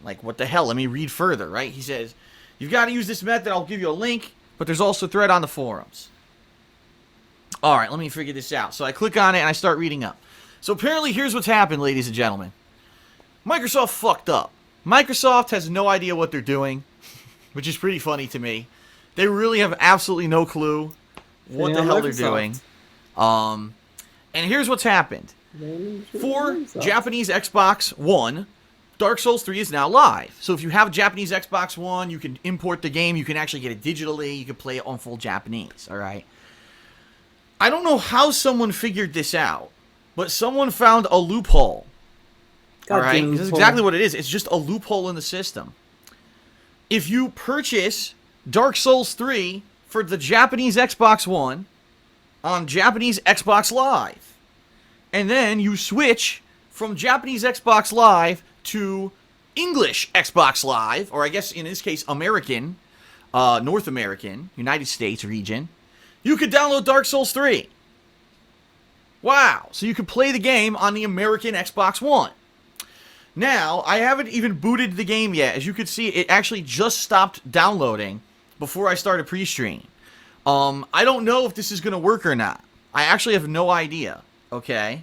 Like, what the hell? Let me read further, right? He says, you've got to use this method. I'll give you a link, but there's also a thread on the forums. All right, let me figure this out. So I click on it, and I start reading up. So apparently, here's what's happened, ladies and gentlemen. Microsoft fucked up. Microsoft has no idea what they're doing, which is pretty funny to me. They really have absolutely no clue what the hell they're doing. And here's what's happened. For Japanese Xbox One, Dark Souls 3 is now live. So if you have a Japanese Xbox One, you can import the game. You can actually get it digitally. You can play it on full Japanese, all right? I don't know how someone figured this out, but someone found a loophole. All right? This is exactly what it is. It's just a loophole in the system. If you purchase Dark Souls 3 for the Japanese Xbox One on Japanese Xbox Live, and then you switch from Japanese Xbox Live to English Xbox Live, or I guess in this case American, North American, United States region, you could download Dark Souls 3. Wow. So you could play the game on the American Xbox One. Now, I haven't even booted the game yet. As you can see, it actually just stopped downloading. before I started pre-stream. I don't know if this is going to work or not. I actually have no idea, okay?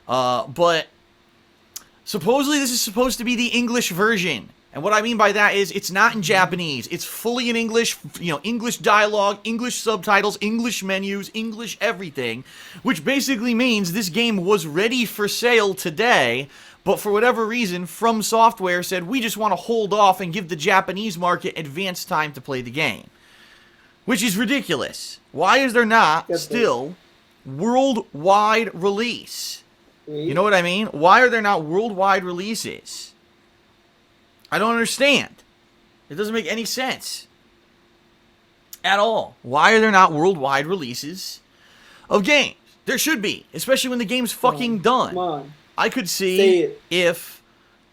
But supposedly this is supposed to be the English version. And what I mean by that is it's not in Japanese. It's fully in English, English dialogue, English subtitles, English menus, English everything, which basically means this game was ready for sale today, but for whatever reason, From Software said, we just want to hold off and give the Japanese market advance time to play the game. Which is ridiculous. Why is there not still worldwide release? You know what I mean? Why are there not worldwide releases? I don't understand. It doesn't make any sense. At all. Why are there not worldwide releases of games? There should be. Especially when the game's fucking done. Come on. I could see if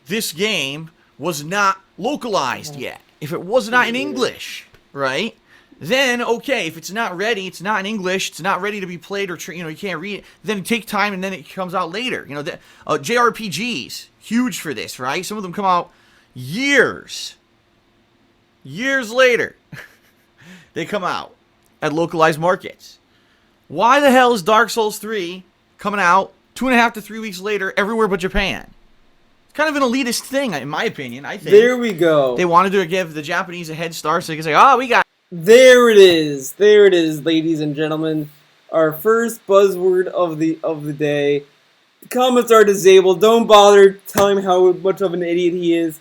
this game was not localized yet. If it was not in English, right? Then, okay, if it's not ready, it's not in English, it's not ready to be played or, you can't read it, then take time and then it comes out later. JRPGs, huge for this, right? Some of them come out years later. They come out at localized markets. Why the hell is Dark Souls 3 coming out 2.5 to 3 weeks later everywhere but Japan? It's kind of an elitist thing, in my opinion, I think. There we go. They wanted to give the Japanese a head start so they can say, oh, we got... There it is. There it is, ladies and gentlemen. Our first buzzword of the day. The comments are disabled. Don't bother telling him how much of an idiot he is.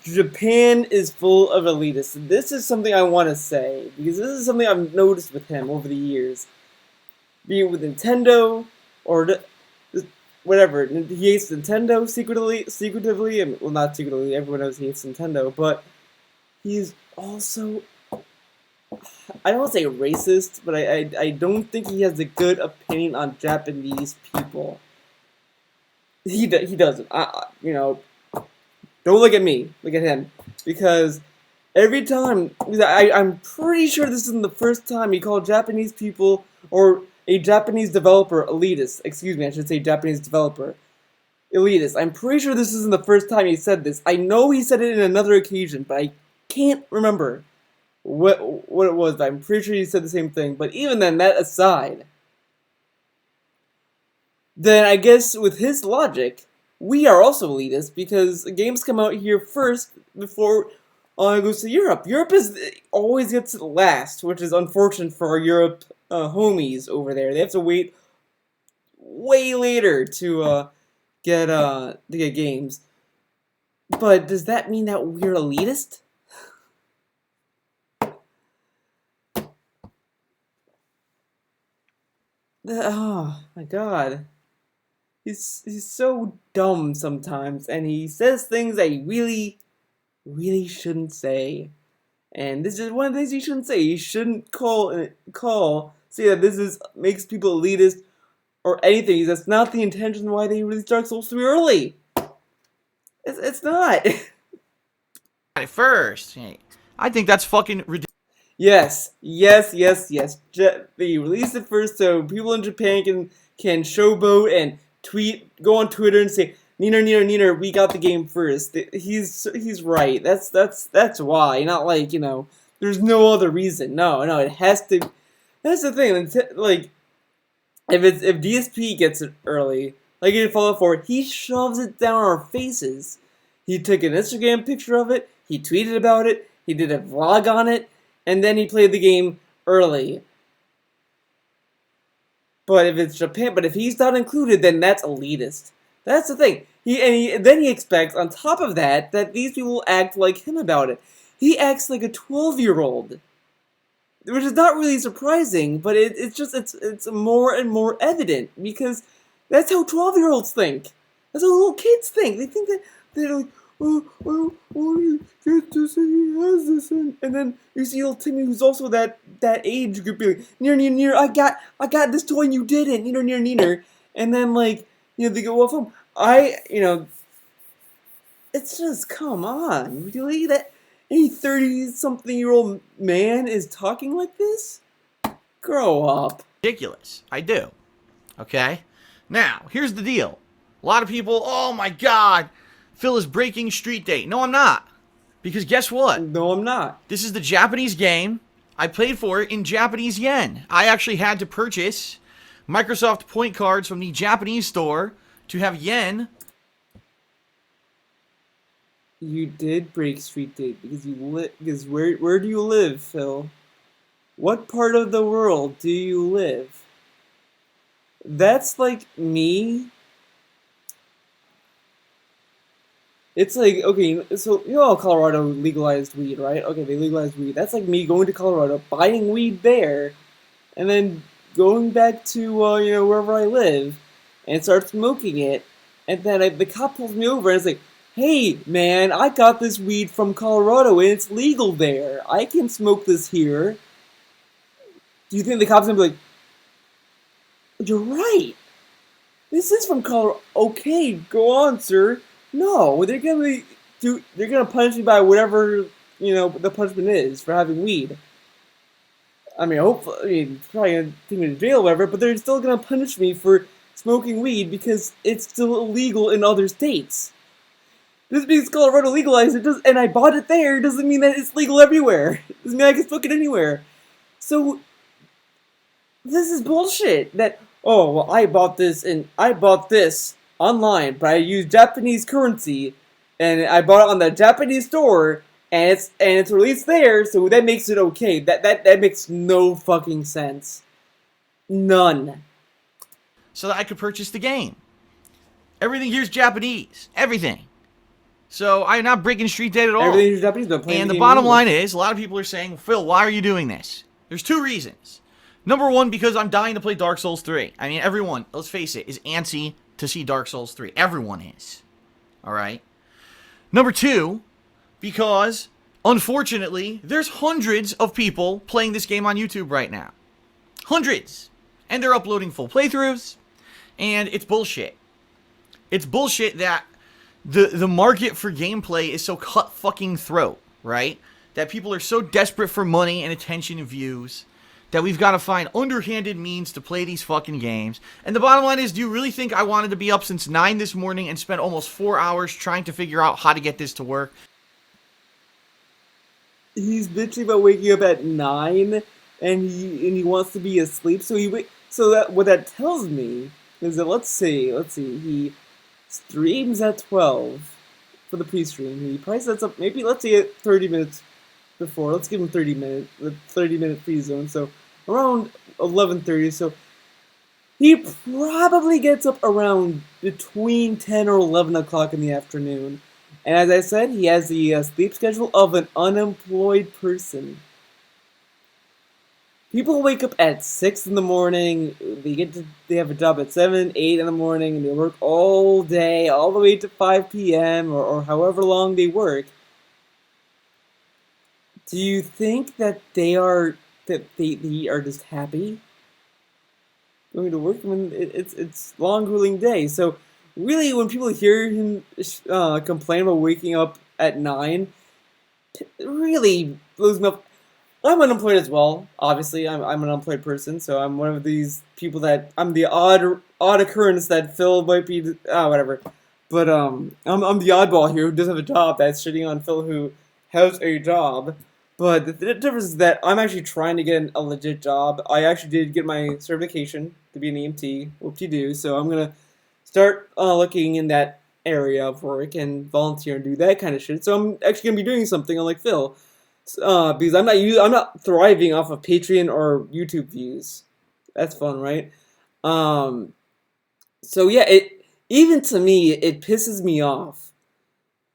Japan is full of elitists. This is something I want to say, because this is something I've noticed with him over the years. Be it with Nintendo, or whatever. He hates Nintendo secretively. Well, not secretly, everyone knows he hates Nintendo, but he's also, I don't want to say racist, but I don't think he has a good opinion on Japanese people. He doesn't. Don't look at me. Look at him. Because every time, I'm pretty sure this isn't the first time he called Japanese people, or a Japanese developer, elitist. Excuse me, I should say Japanese developer. Elitist. I'm pretty sure this isn't the first time he said this. I know he said it in another occasion, but I can't remember what it was. I'm pretty sure he said the same thing. But even then, that aside, then I guess with his logic, we are also elitist because games come out here first before it goes to Europe. Europe always gets it last, which is unfortunate for our Europe homies over there. They have to wait way later to get games. But does that mean that we're elitist? Oh my god. He's so dumb sometimes, and he says things that he really, really shouldn't say. And this is one of the things he shouldn't say. He shouldn't say that this makes people elitist or anything. That's not the intention why they released Dark Souls 3 early. It's not. At first, I think that's fucking ridiculous. Yes. They released it first so people in Japan can showboat and go on Twitter and say, Neener, we got the game first. He's right. That's why. Not like, there's no other reason. No, it has to. That's the thing. Like, if DSP gets it early, like he did Fallout 4, he shoves it down our faces. He took an Instagram picture of it. He tweeted about it. He did a vlog on it. And then he played the game early. But if it's Japan, but if he's not included, then that's elitist. That's the thing. Then he expects, on top of that these people act like him about it. He acts like a 12-year-old, which is not really surprising. But it's more and more evident because that's how 12-year-olds think. That's how little kids think. They think that they're like, oh, you get to say he has this, and then you see little Timmy, who's also that age group, be like, Near, I got this toy and you didn't, Near, and then they go off home. It's just, come on, really, that any 30-something-year-old man is talking like this? Grow up. Ridiculous. I do. Okay? Now, here's the deal. A lot of people, oh my god, Phil is breaking street date. No, I'm not. Because guess what? No, I'm not. This is the Japanese game. I paid for it in Japanese yen. I actually had to purchase Microsoft point cards from the Japanese store to have yen. You did break street date because because where do you live, Phil? What part of the world do you live? That's like me. It's like, okay, so you know how Colorado legalized weed, right? Okay, they legalized weed. That's like me going to Colorado, buying weed there, and then going back to wherever I live, and start smoking it, and then the cop pulls me over and it's like, "Hey, man, I got this weed from Colorado and it's legal there. I can smoke this here." Do you think the cop's gonna be like, "You're right. This is from Colorado. Okay, go on, sir." No, they're gonna punish me by whatever the punishment is for having weed. I mean, hopefully, probably gonna take me to jail or whatever, but they're still gonna punish me for smoking weed because it's still illegal in other states. Just because Colorado legalized it and I bought it there doesn't mean that it's legal everywhere. Doesn't mean I can smoke it anywhere. So this is bullshit. That oh well, I bought this online, but I used Japanese currency, and I bought it on the Japanese store, and it's released there, so that makes it okay. That makes no fucking sense. None. So that I could purchase the game. Everything here's Japanese. Everything. So I'm not breaking street date at all. Everything is Japanese, but playing and the the game bottom in line English. is, a lot of people are saying, Phil, why are you doing this? There's two reasons. Number one, because I'm dying to play Dark Souls 3. I mean, everyone, let's face it, is antsy to see Dark Souls 3. Everyone is. Alright? Number two, because, unfortunately, there's hundreds of people playing this game on YouTube right now. Hundreds. And they're uploading full playthroughs, and it's bullshit. It's bullshit that the market for gameplay is so cut fucking throat, right? That people are so desperate for money and attention and views that we've got to find underhanded means to play these fucking games. And the bottom line is, do you really think I wanted to be up since 9 this morning and spend almost 4 hours trying to figure out how to get this to work? He's bitching about waking up at 9, and he wants to be asleep. So that what that tells me is that let's see, he streams at 12 for the pre-stream. He probably sets up maybe let's say at 30 minutes before. Let's give him 30 minute free zone. So around 11:30. So he probably gets up around between 10 or 11 o'clock in the afternoon. And as I said, he has the sleep schedule of an unemployed person. People wake up at 6 in the morning. They have a job at 7, 8 in the morning, and they work all day, all the way to 5 p.m. or however long they work. Do you think that they are just happy going to work? I mean, it's long, grueling day. So really, when people hear him complain about waking up at 9, it really blows me up. I'm unemployed as well. Obviously, I'm an unemployed person, so I'm one of these people that I'm the odd occurrence that Phil might be whatever. But I'm the oddball here who doesn't have a job that's shitting on Phil who has a job. But the difference is that I'm actually trying to get a legit job. I actually did get my certification to be an EMT. Whoop-de-doo. So I'm gonna start looking in that area of work and volunteer and do that kind of shit. So I'm actually gonna be doing something unlike Phil. Because I'm not thriving off of Patreon or YouTube views. That's fun, right? Um, so yeah, it even to me it pisses me off.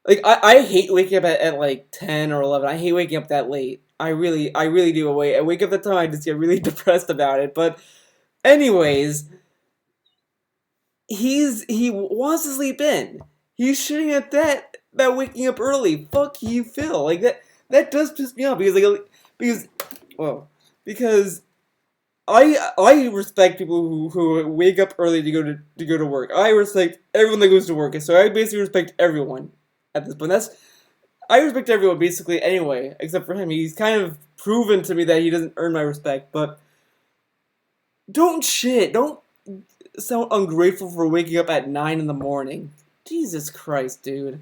Like I hate waking up at like 10 or 11. I hate waking up that late. I really do. I wake up that time. I just get really depressed about it. But anyways, he wants to sleep in. He's shitting at that waking up early. Fuck you, Phil. Like that does piss me off because well because I respect people who wake up early to go to work. I respect everyone that goes to work, so I basically respect everyone at this point. I respect everyone basically anyway, except for him. He's kind of proven to me that he doesn't earn my respect. But don't sound ungrateful for waking up at 9 in the morning. Jesus Christ, dude.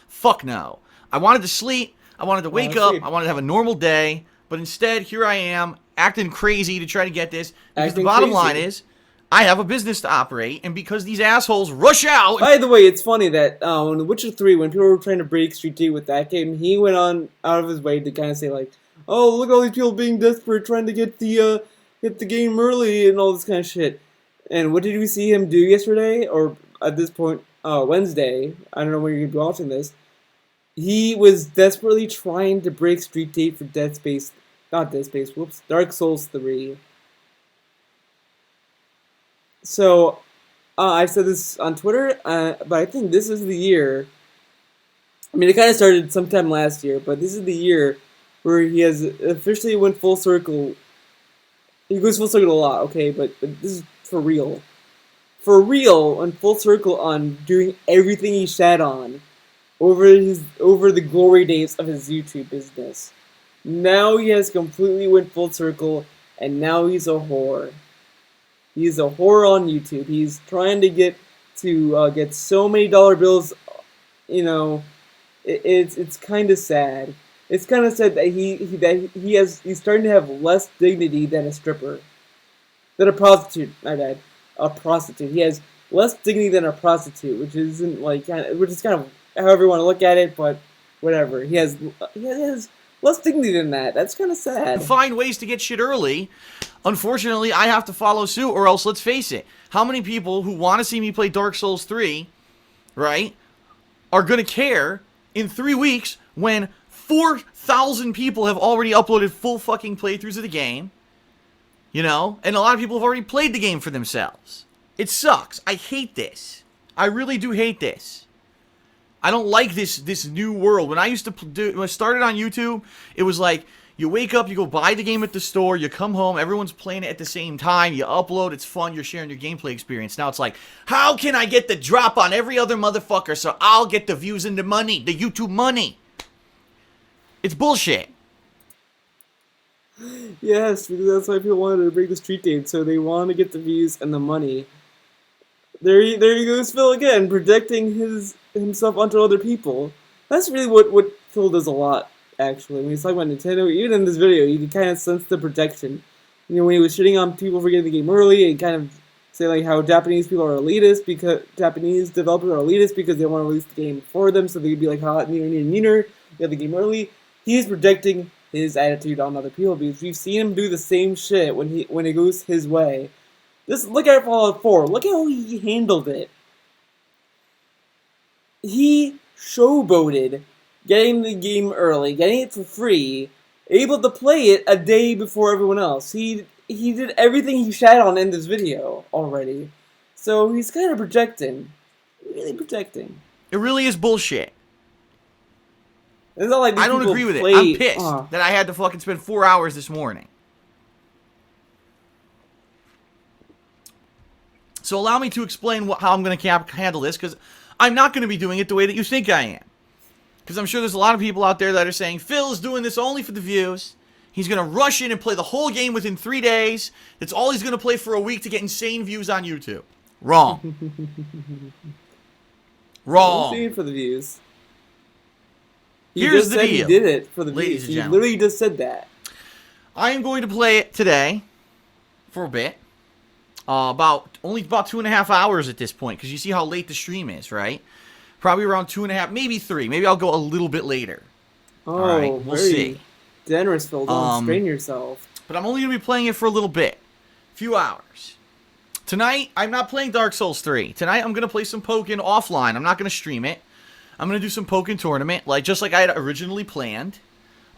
Fuck no. I wanted to sleep. I wanted to wake up. sleep. I wanted to have a normal day. But instead, here I am acting crazy to try to get this. Because Acting the bottom crazy. line is, I have a business to operate. And because these assholes rush out. By the way, it's funny that in The Witcher 3, when people were trying to break Street 2 with that game, he went on out of his way to kind of say, like, oh, look at all these people being desperate, trying to get the game early and all this kind of shit. And what did we see him do yesterday? Or at this point, Wednesday. I don't know when you're going to be watching this. He was desperately trying to break Street 8 for Dark Souls 3. So, I've said this on Twitter, but I think this is the year. I mean, it kind of started sometime last year, but this is the year where he has officially went full circle. He goes full circle a lot, okay, but this is for real. For real, and full circle on doing everything he shat on over the glory days of his YouTube business. Now he has completely went full circle, and now he's a whore. He's a whore on YouTube. He's trying to get so many dollar bills. You know, it's kind of sad. It's kind of sad that he's starting to have less dignity than a stripper, than a prostitute. My bad, a prostitute. He has less dignity than a prostitute, which is kind of however you want to look at it, but whatever. He has less dignity than that. That's kind of sad. Find ways to get shit early. Unfortunately, I have to follow suit, or else, let's face it, how many people who want to see me play Dark Souls 3, right, are going to care in 3 weeks when 4,000 people have already uploaded full fucking playthroughs of the game, you know, and a lot of people have already played the game for themselves. It sucks. I hate this. I really do hate this. I don't like this new world. When I started on YouTube, it was like, you wake up, you go buy the game at the store, you come home, everyone's playing it at the same time, you upload, it's fun, you're sharing your gameplay experience. Now it's like, how can I get the drop on every other motherfucker so I'll get the views and the money, the YouTube money? It's bullshit. Yes, because that's why people wanted to break the street date, so they want to get the views and the money. There he goes, Phil again, projecting himself onto other people. That's really what Phil does a lot, actually. When he's talking about Nintendo, even in this video, you can kind of sense the projection. You know, when he was shitting on people for getting the game early, and kind of say like how Japanese people are elitist, because Japanese developers are elitist because they want to release the game for them, so they can be like hot, meaner, get the game early. He's projecting his attitude on other people because we've seen him do the same shit when it goes his way. Just look at Fallout 4. Look at how he handled it. He showboated getting the game early, getting it for free, able to play it a day before everyone else. He did everything he shat on in this video already. So he's kind of projecting. Really projecting. It really is bullshit. It's not like I don't agree with it. I'm pissed that I had to fucking spend 4 hours this morning. So allow me to explain how I'm going to handle this, because I'm not going to be doing it the way that you think I am. Because I'm sure there's a lot of people out there that are saying, Phil is doing this only for the views. He's going to rush in and play the whole game within 3 days. That's all he's going to play for a week to get insane views on YouTube. Wrong. Wrong. I'm seeing it for the views. Here's the deal. He did it for the Ladies views. and He gentlemen. literally just said that. I am going to play it today for a bit. Only about 2.5 hours at this point, because you see how late the stream is, right? Probably around 2.5, maybe 3. Maybe I'll go a little bit later. Oh, all right, we'll see. Generous, Phil. Don't strain yourself. But I'm only going to be playing it for a little bit. A few hours. Tonight, I'm not playing Dark Souls 3. Tonight, I'm going to play some Pokken offline. I'm not going to stream it. I'm going to do some Pokken tournament, just like I had originally planned.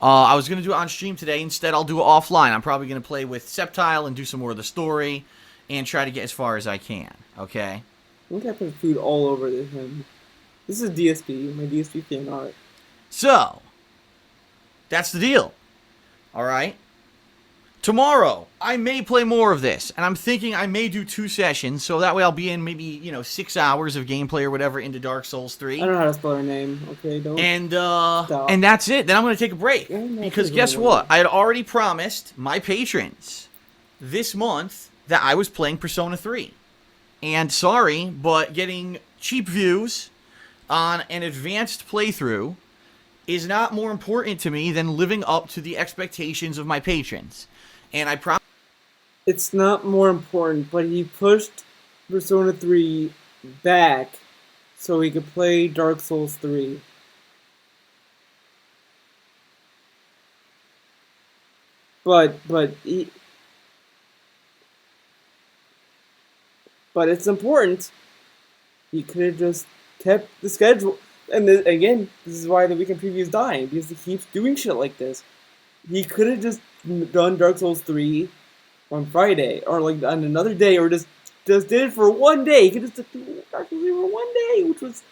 I was going to do it on stream today. Instead, I'll do it offline. I'm probably going to play with Sceptile and do some more of the story and try to get as far as I can, okay? I think I put food all over him. This is DSP, my DSP fan art. So, that's the deal. Alright? Tomorrow, I may play more of this, and I'm thinking I may do 2 sessions, so that way I'll be in maybe, 6 hours of gameplay or whatever into Dark Souls 3. I don't know how to spell her name, okay? Don't. And that's it. Then I'm going to take a break. Because guess what? I had already promised my patrons this month that I was playing Persona 3. And sorry, but getting cheap views on an advanced playthrough is not more important to me than living up to the expectations of my patrons. And I promise. It's not more important, but he pushed Persona 3 back so he could play Dark Souls 3. But but it's important. He could have just kept the schedule. And again, this is why the weekend preview is dying, because he keeps doing shit like this. He could have just done Dark Souls 3 on Friday, or like on another day, or just did it for one day. He could just do Dark Souls 3 for one day, which was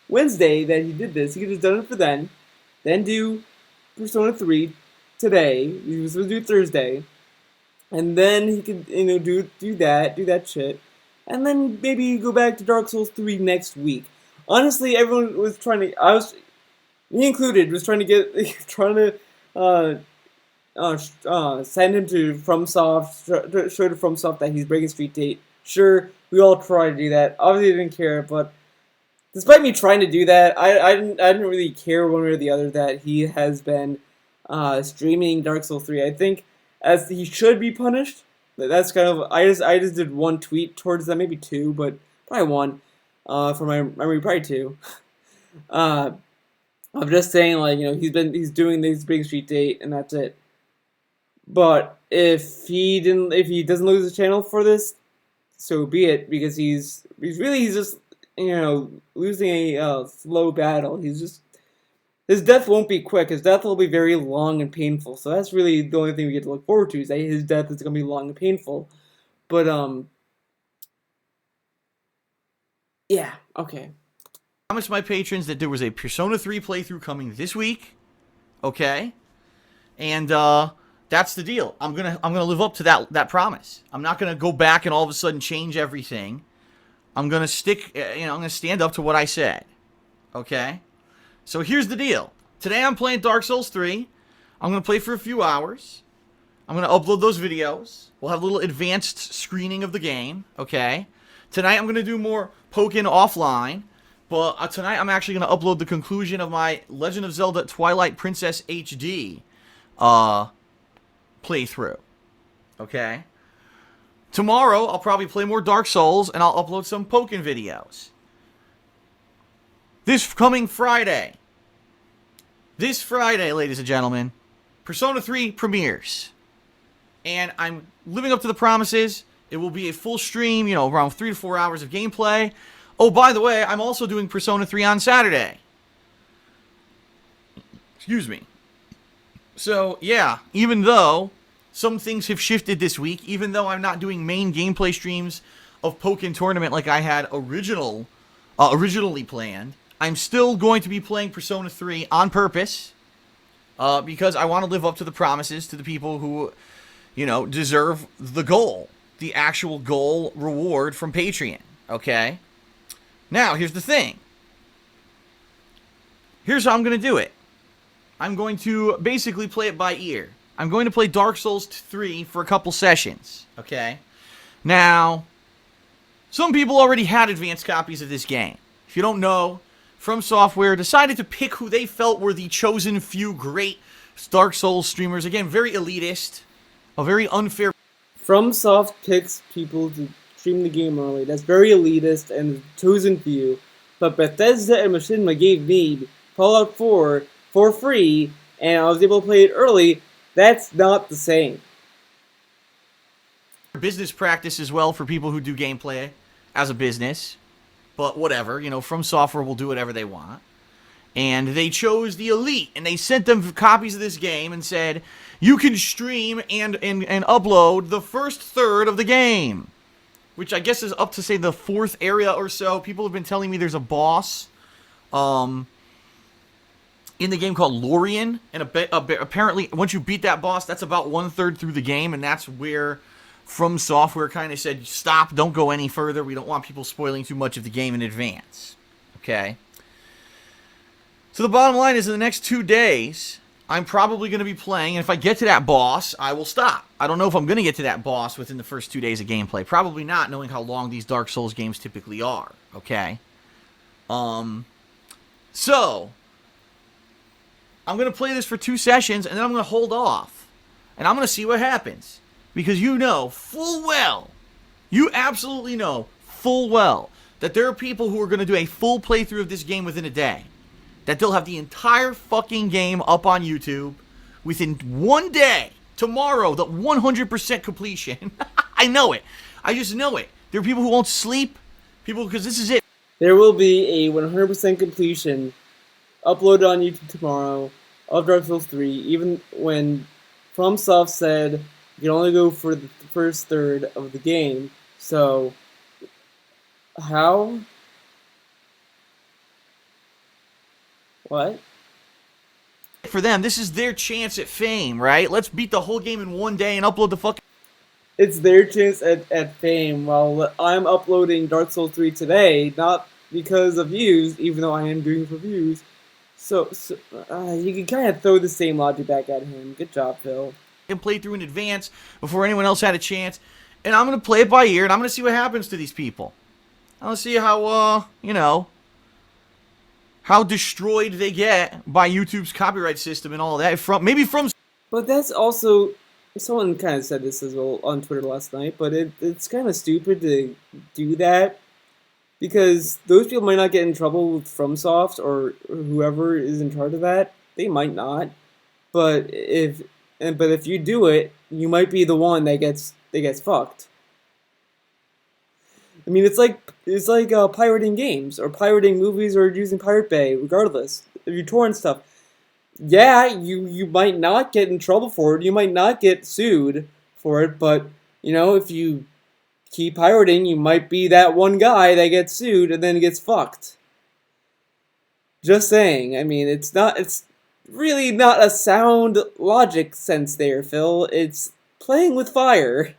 Wednesday that he did this. He could have done it for then do Persona 3 today. He was supposed to do Thursday, and then he could do that shit, and then maybe go back to Dark Souls 3 next week. Honestly, everyone was trying to. Me included, was trying to get send him to FromSoft, show to FromSoft that he's breaking Street Date. Sure, we all tried to do that. Obviously, I didn't care, but despite me trying to do that, I didn't really care one way or the other that he has been streaming Dark Souls 3. I think as he should be punished. That's kind of I just did one tweet towards that, maybe two, but probably one. For my memory, probably two. I'm just saying, like, he's doing this big Street Date, and that's it. But if he doesn't lose his channel for this, so be it, because he's just losing a slow battle. His death won't be quick. His death will be very long and painful. So that's really the only thing we get to look forward to, is that his death is going to be long and painful. But yeah, okay. I promised my patrons that there was a Persona 3 playthrough coming this week. Okay? And that's the deal. I'm gonna live up to that promise. I'm not gonna go back and all of a sudden change everything. I'm gonna stick. I'm gonna stand up to what I said. Okay. So here's the deal. Today I'm playing Dark Souls 3. I'm gonna play for a few hours. I'm gonna upload those videos. We'll have a little advanced screening of the game. Okay. Tonight I'm gonna do more poking offline. But tonight I'm actually gonna upload the conclusion of my Legend of Zelda Twilight Princess HD playthrough. Okay? Tomorrow, I'll probably play more Dark Souls, and I'll upload some Pokken videos. This Friday, ladies and gentlemen, Persona 3 premieres. And I'm living up to the promises. It will be a full stream, around 3 to 4 hours of gameplay. Oh, by the way, I'm also doing Persona 3 on Saturday. Excuse me. So, yeah, even though some things have shifted this week, even though I'm not doing main gameplay streams of Pokken Tournament like I had originally planned, I'm still going to be playing Persona 3 on purpose because I want to live up to the promises to the people who, deserve the goal, the actual goal reward from Patreon, okay? Now, here's the thing. Here's how I'm going to do it. I'm going to basically play it by ear. I'm going to play Dark Souls 3 for a couple sessions, okay? Now, some people already had advanced copies of this game. If you don't know, From Software decided to pick who they felt were the chosen few great Dark Souls streamers. Again, very elitist, a very unfair... FromSoft picks people to stream the game early. That's very elitist and chosen few. But Bethesda and Machinima gave me Fallout 4 for free, and I was able to play it early. That's not the same. Business practice as well for people who do gameplay as a business. But whatever, From Software will do whatever they want. And they chose the elite, and they sent them copies of this game and said, you can stream and upload the first third of the game. Which I guess is up to, say, the fourth area or so. People have been telling me there's a boss in the game called Lorien. And apparently, once you beat that boss, that's about 1/3 through the game. And that's where From Software kind of said, stop, don't go any further. We don't want people spoiling too much of the game in advance. Okay? So the bottom line is, in the next 2 days, I'm probably going to be playing, and if I get to that boss, I will stop. I don't know if I'm going to get to that boss within the first 2 days of gameplay. Probably not, knowing how long these Dark Souls games typically are. Okay? So, I'm going to play this for 2 sessions, and then I'm going to hold off. And I'm going to see what happens. Because you know full well, you absolutely know full well, that there are people who are going to do a full playthrough of this game within a day. That they'll have the entire fucking game up on YouTube within 1 day. Tomorrow, the 100% completion. I know it. I just know it. There are people who won't sleep. People, because this is it. There will be a 100% completion uploaded on YouTube tomorrow of Dark Souls 3, even when FromSoft said you can only go for the first third of the game. So, how? What? For them, this is their chance at fame, right? Let's beat the whole game in 1 day and upload the fucking... It's their chance at fame, while I'm uploading Dark Souls 3 today, not because of views, even though I am doing it for views. So you can kind of throw the same logic back at him. Good job, Phil. Play through in advance before anyone else had a chance, and I'm going to play it by ear, and I'm going to see what happens to these people. I'm going to see how, how destroyed they get by YouTube's copyright system and all that. Maybe from... But that's also... Someone kind of said this as well on Twitter last night, but it's kind of stupid to do that, because those people might not get in trouble with FromSoft or whoever is in charge of that. They might not, but if you do it, you might be the one that gets fucked. I mean, it's like pirating games or pirating movies or using Pirate Bay. Regardless, if you torrent stuff, yeah, you might not get in trouble for it. You might not get sued for it, but if you keep pirating, you might be that one guy that gets sued and then gets fucked. Just saying. I mean, it's really not a sound logic sense there, Phil. It's playing with fire.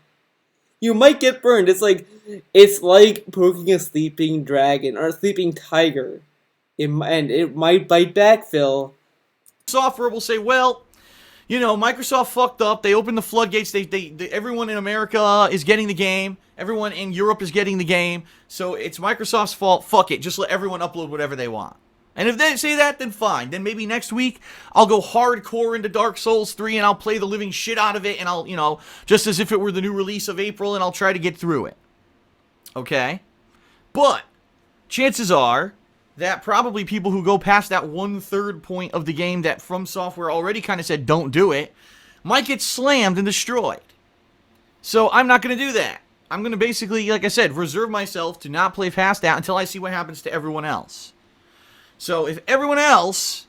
You might get burned. It's like poking a sleeping dragon or a sleeping tiger. And it might bite back, Phil. Software will say, well, Microsoft fucked up. They opened the floodgates. Everyone in America is getting the game. Everyone in Europe is getting the game. So it's Microsoft's fault. Fuck it. Just let everyone upload whatever they want. And if they say that, then fine. Then maybe next week I'll go hardcore into Dark Souls 3 and I'll play the living shit out of it, and I'll, just as if it were the new release of April, and I'll try to get through it. Okay? But chances are that probably people who go past that 1/3 point of the game that From Software already kind of said don't do it might get slammed and destroyed. So I'm not going to do that. I'm going to basically, like I said, reserve myself to not play past that until I see what happens to everyone else. So if everyone else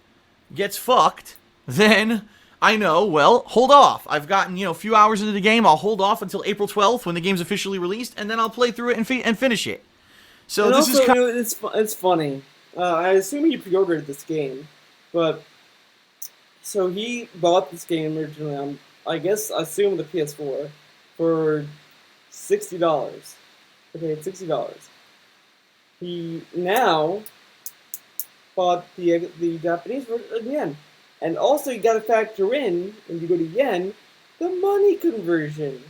gets fucked, then I know, well, hold off. I've gotten, a few hours into the game. I'll hold off until April 12th when the game's officially released, and then I'll play through it and finish it. So and this also, is kind of... it's funny. I assume he pre-ordered this game, but so he bought this game originally on, I assume the PS4 for $60. Okay, it's $60. He now bought the Japanese version again, and also you got to factor in when you go to yen the money conversion.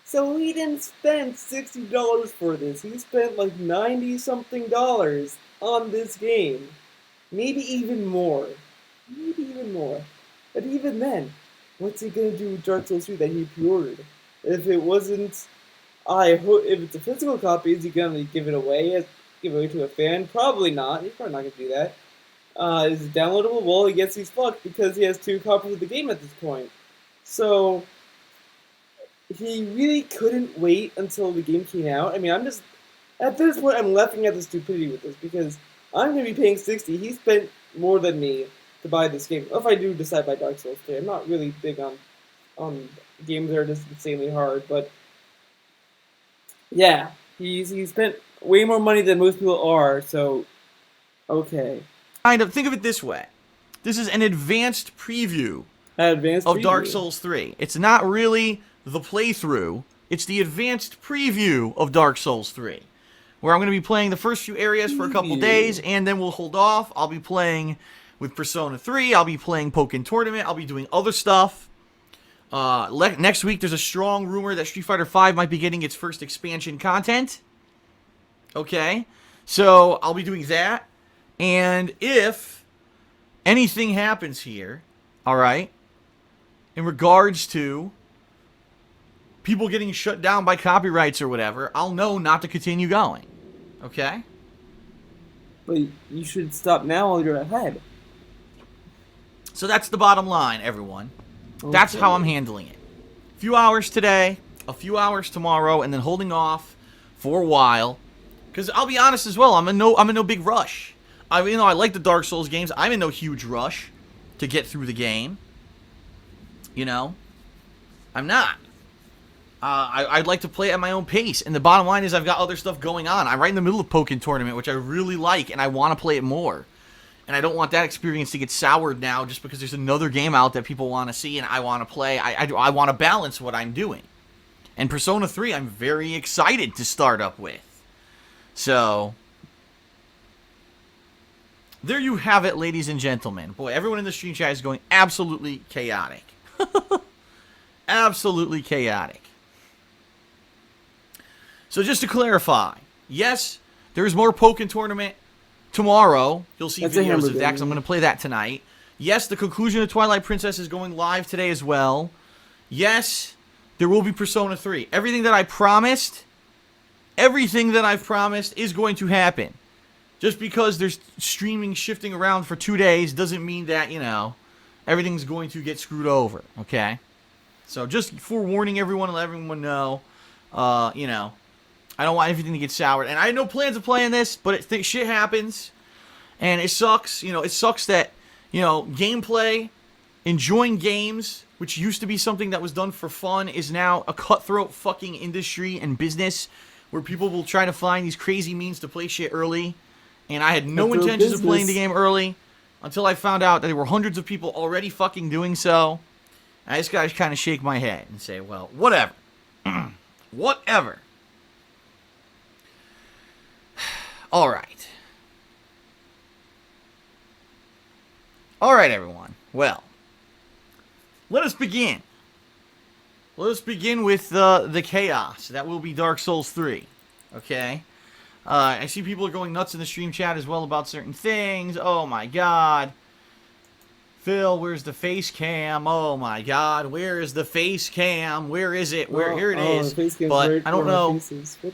So he didn't spend $60 for this. He spent like $90-something on this game. Maybe even more. But even then, what's he gonna do with Dark Souls 3 that he pre-ordered? If it wasn't, if it's a physical copy, is he gonna give it away to a fan? Probably not. He's probably not gonna do that. Is it downloadable? Well, he gets he's fucked because he has 2 copies of the game at this point. So he really couldn't wait until the game came out. I mean, at this point, I'm laughing at the stupidity with this, because I'm going to be paying $60. He spent more than me to buy this game. If I do decide by Dark Souls 3, I'm not really big on games that are just insanely hard, but yeah, he spent way more money than most people are, so okay. Kind of, think of it this way. This is an advanced preview of Dark Souls 3. It's not really the playthrough, it's the advanced preview of Dark Souls 3, where I'm going to be playing the first few areas for a couple days, and then we'll hold off. I'll be playing with Persona 3, I'll be playing Pokken Tournament, I'll be doing other stuff. Next week, there's a strong rumor that Street Fighter V might be getting its first expansion content. Okay, so I'll be doing that, and if anything happens here, all right, in regards to people getting shut down by copyrights or whatever, I'll know not to continue going. Okay? But you should stop now while you're ahead. So that's the bottom line, everyone. Okay. That's how I'm handling it. A few hours today, a few hours tomorrow, and then holding off for a while. Because I'll be honest as well, I'm in no big rush. I like the Dark Souls games. I'm in no huge rush to get through the game. I'm not. I'd like to play at my own pace. And the bottom line is I've got other stuff going on. I'm right in the middle of Pokken Tournament, which I really like, and I want to play it more. And I don't want that experience to get soured now just because there's another game out that people want to see and I want to play. I want to balance what I'm doing. And Persona 3, I'm very excited to start up with. So, there you have it, ladies and gentlemen. Boy, everyone in the stream chat is going absolutely chaotic. Absolutely chaotic. So just to clarify, yes, there is more Pokken Tournament tomorrow. You'll see videos of that because I'm going to play that tonight. Yes, the conclusion of Twilight Princess is going live today as well. Yes, there will be Persona 3. Everything that I've promised is going to happen. Just because there's streaming shifting around for 2 days doesn't mean that, everything's going to get screwed over, okay? So just forewarning everyone and let everyone know, I don't want everything to get soured. And I had no plans of playing this, but shit happens. And it sucks. It sucks that, gameplay, enjoying games, which used to be something that was done for fun, is now a cutthroat fucking industry and business where people will try to find these crazy means to play shit early. And I had no intentions of playing the game early until I found out that there were hundreds of people already fucking doing so. And I just gotta kind of shake my head and say, well, whatever. Whatever. Alright. Alright, everyone. Well, let us begin. Let us begin with the chaos. That will be Dark Souls 3. Okay? I see people are going nuts in the stream chat as well about certain things. Oh my god. Phil, where's the face cam? Oh my god, where is the face cam? Where is it? Here it is. But I don't know.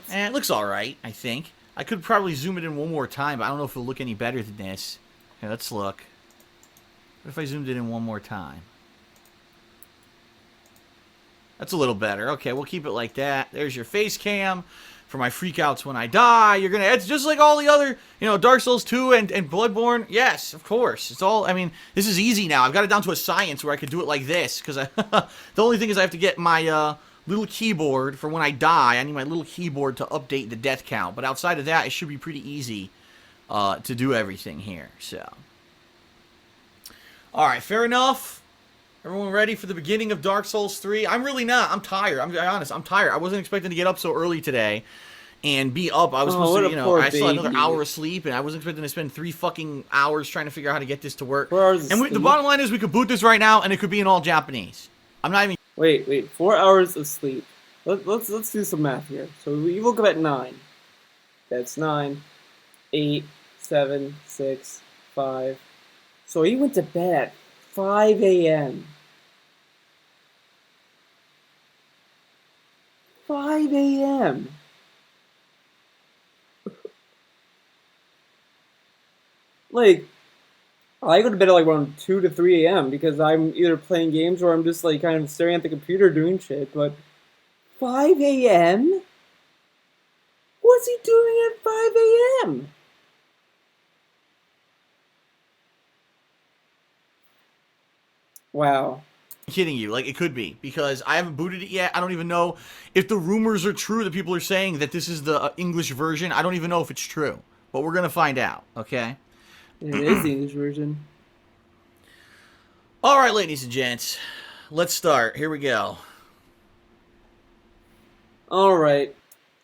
It looks alright, I think. I could probably zoom it in one more time, but I don't know if it'll look any better than this. Okay, let's look. What if I zoomed it in one more time? That's a little better. Okay, we'll keep it like that. There's your face cam for my freakouts when I die. It's just like all the other, Dark Souls 2 and Bloodborne. Yes, of course. It's all, this is easy now. I've got it down to a science where I could do it like this, because the only thing is I have to get my, little keyboard for when I die. I need my little keyboard to update the death count. But outside of that, it should be pretty easy to do everything here. So, alright, fair enough. Everyone ready for the beginning of Dark Souls 3? I'm really not. I'm tired. I'm honest. I'm tired. I wasn't expecting to get up so early today and be up. I was supposed to, I still had another hour of sleep, and I wasn't expecting to spend 3 fucking hours trying to figure out how to get this to work. And the bottom line is we could boot this right now, and it could be in all Japanese. I'm not even... Wait. 4 hours of sleep. Let's do some math here. So we woke up at 9. That's 9, 8, 7, 6, 5. So he went to bed at 5 a.m. 5 a.m. Like, I go to bed at like around 2 to 3 a.m. because I'm either playing games or I'm just like kind of staring at the computer doing shit, but 5 a.m.? What's he doing at 5 a.m.? Wow. I'm kidding you. Like, it could be, because I haven't booted it yet. I don't even know if the rumors are true that people are saying that this is the English version. I don't even know if it's true, but we're going to find out, okay? It is the English version. All right, ladies and gents, let's start. Here we go. Alright,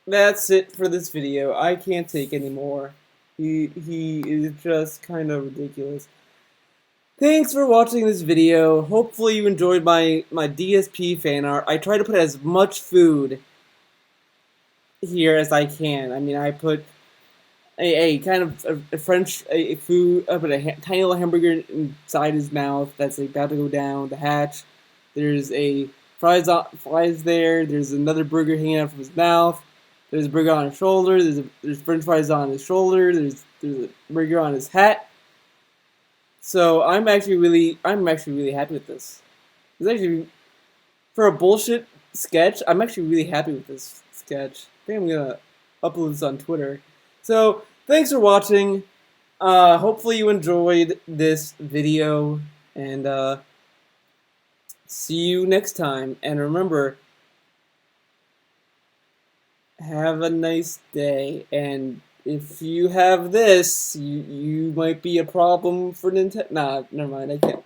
that's it for this video. I can't take any more. He is just kind of ridiculous. Thanks for watching this video. Hopefully you enjoyed my DSP fan art. I try to put as much food here as I can. I mean, I put a kind of a French a food, but tiny little hamburger inside his mouth that's about to go down the hatch. There's a fries there. There's another burger hanging out from his mouth. There's a burger on his shoulder. There's French fries on his shoulder. There's a burger on his hat. So I'm actually really happy with this. It's actually for a bullshit sketch. I'm actually really happy with this sketch. I think I'm gonna upload this on Twitter. So thanks for watching. Hopefully you enjoyed this video, and see you next time. And remember, have a nice day. And if you have this, you might be a problem for Nintendo. Nah, never mind. I can't.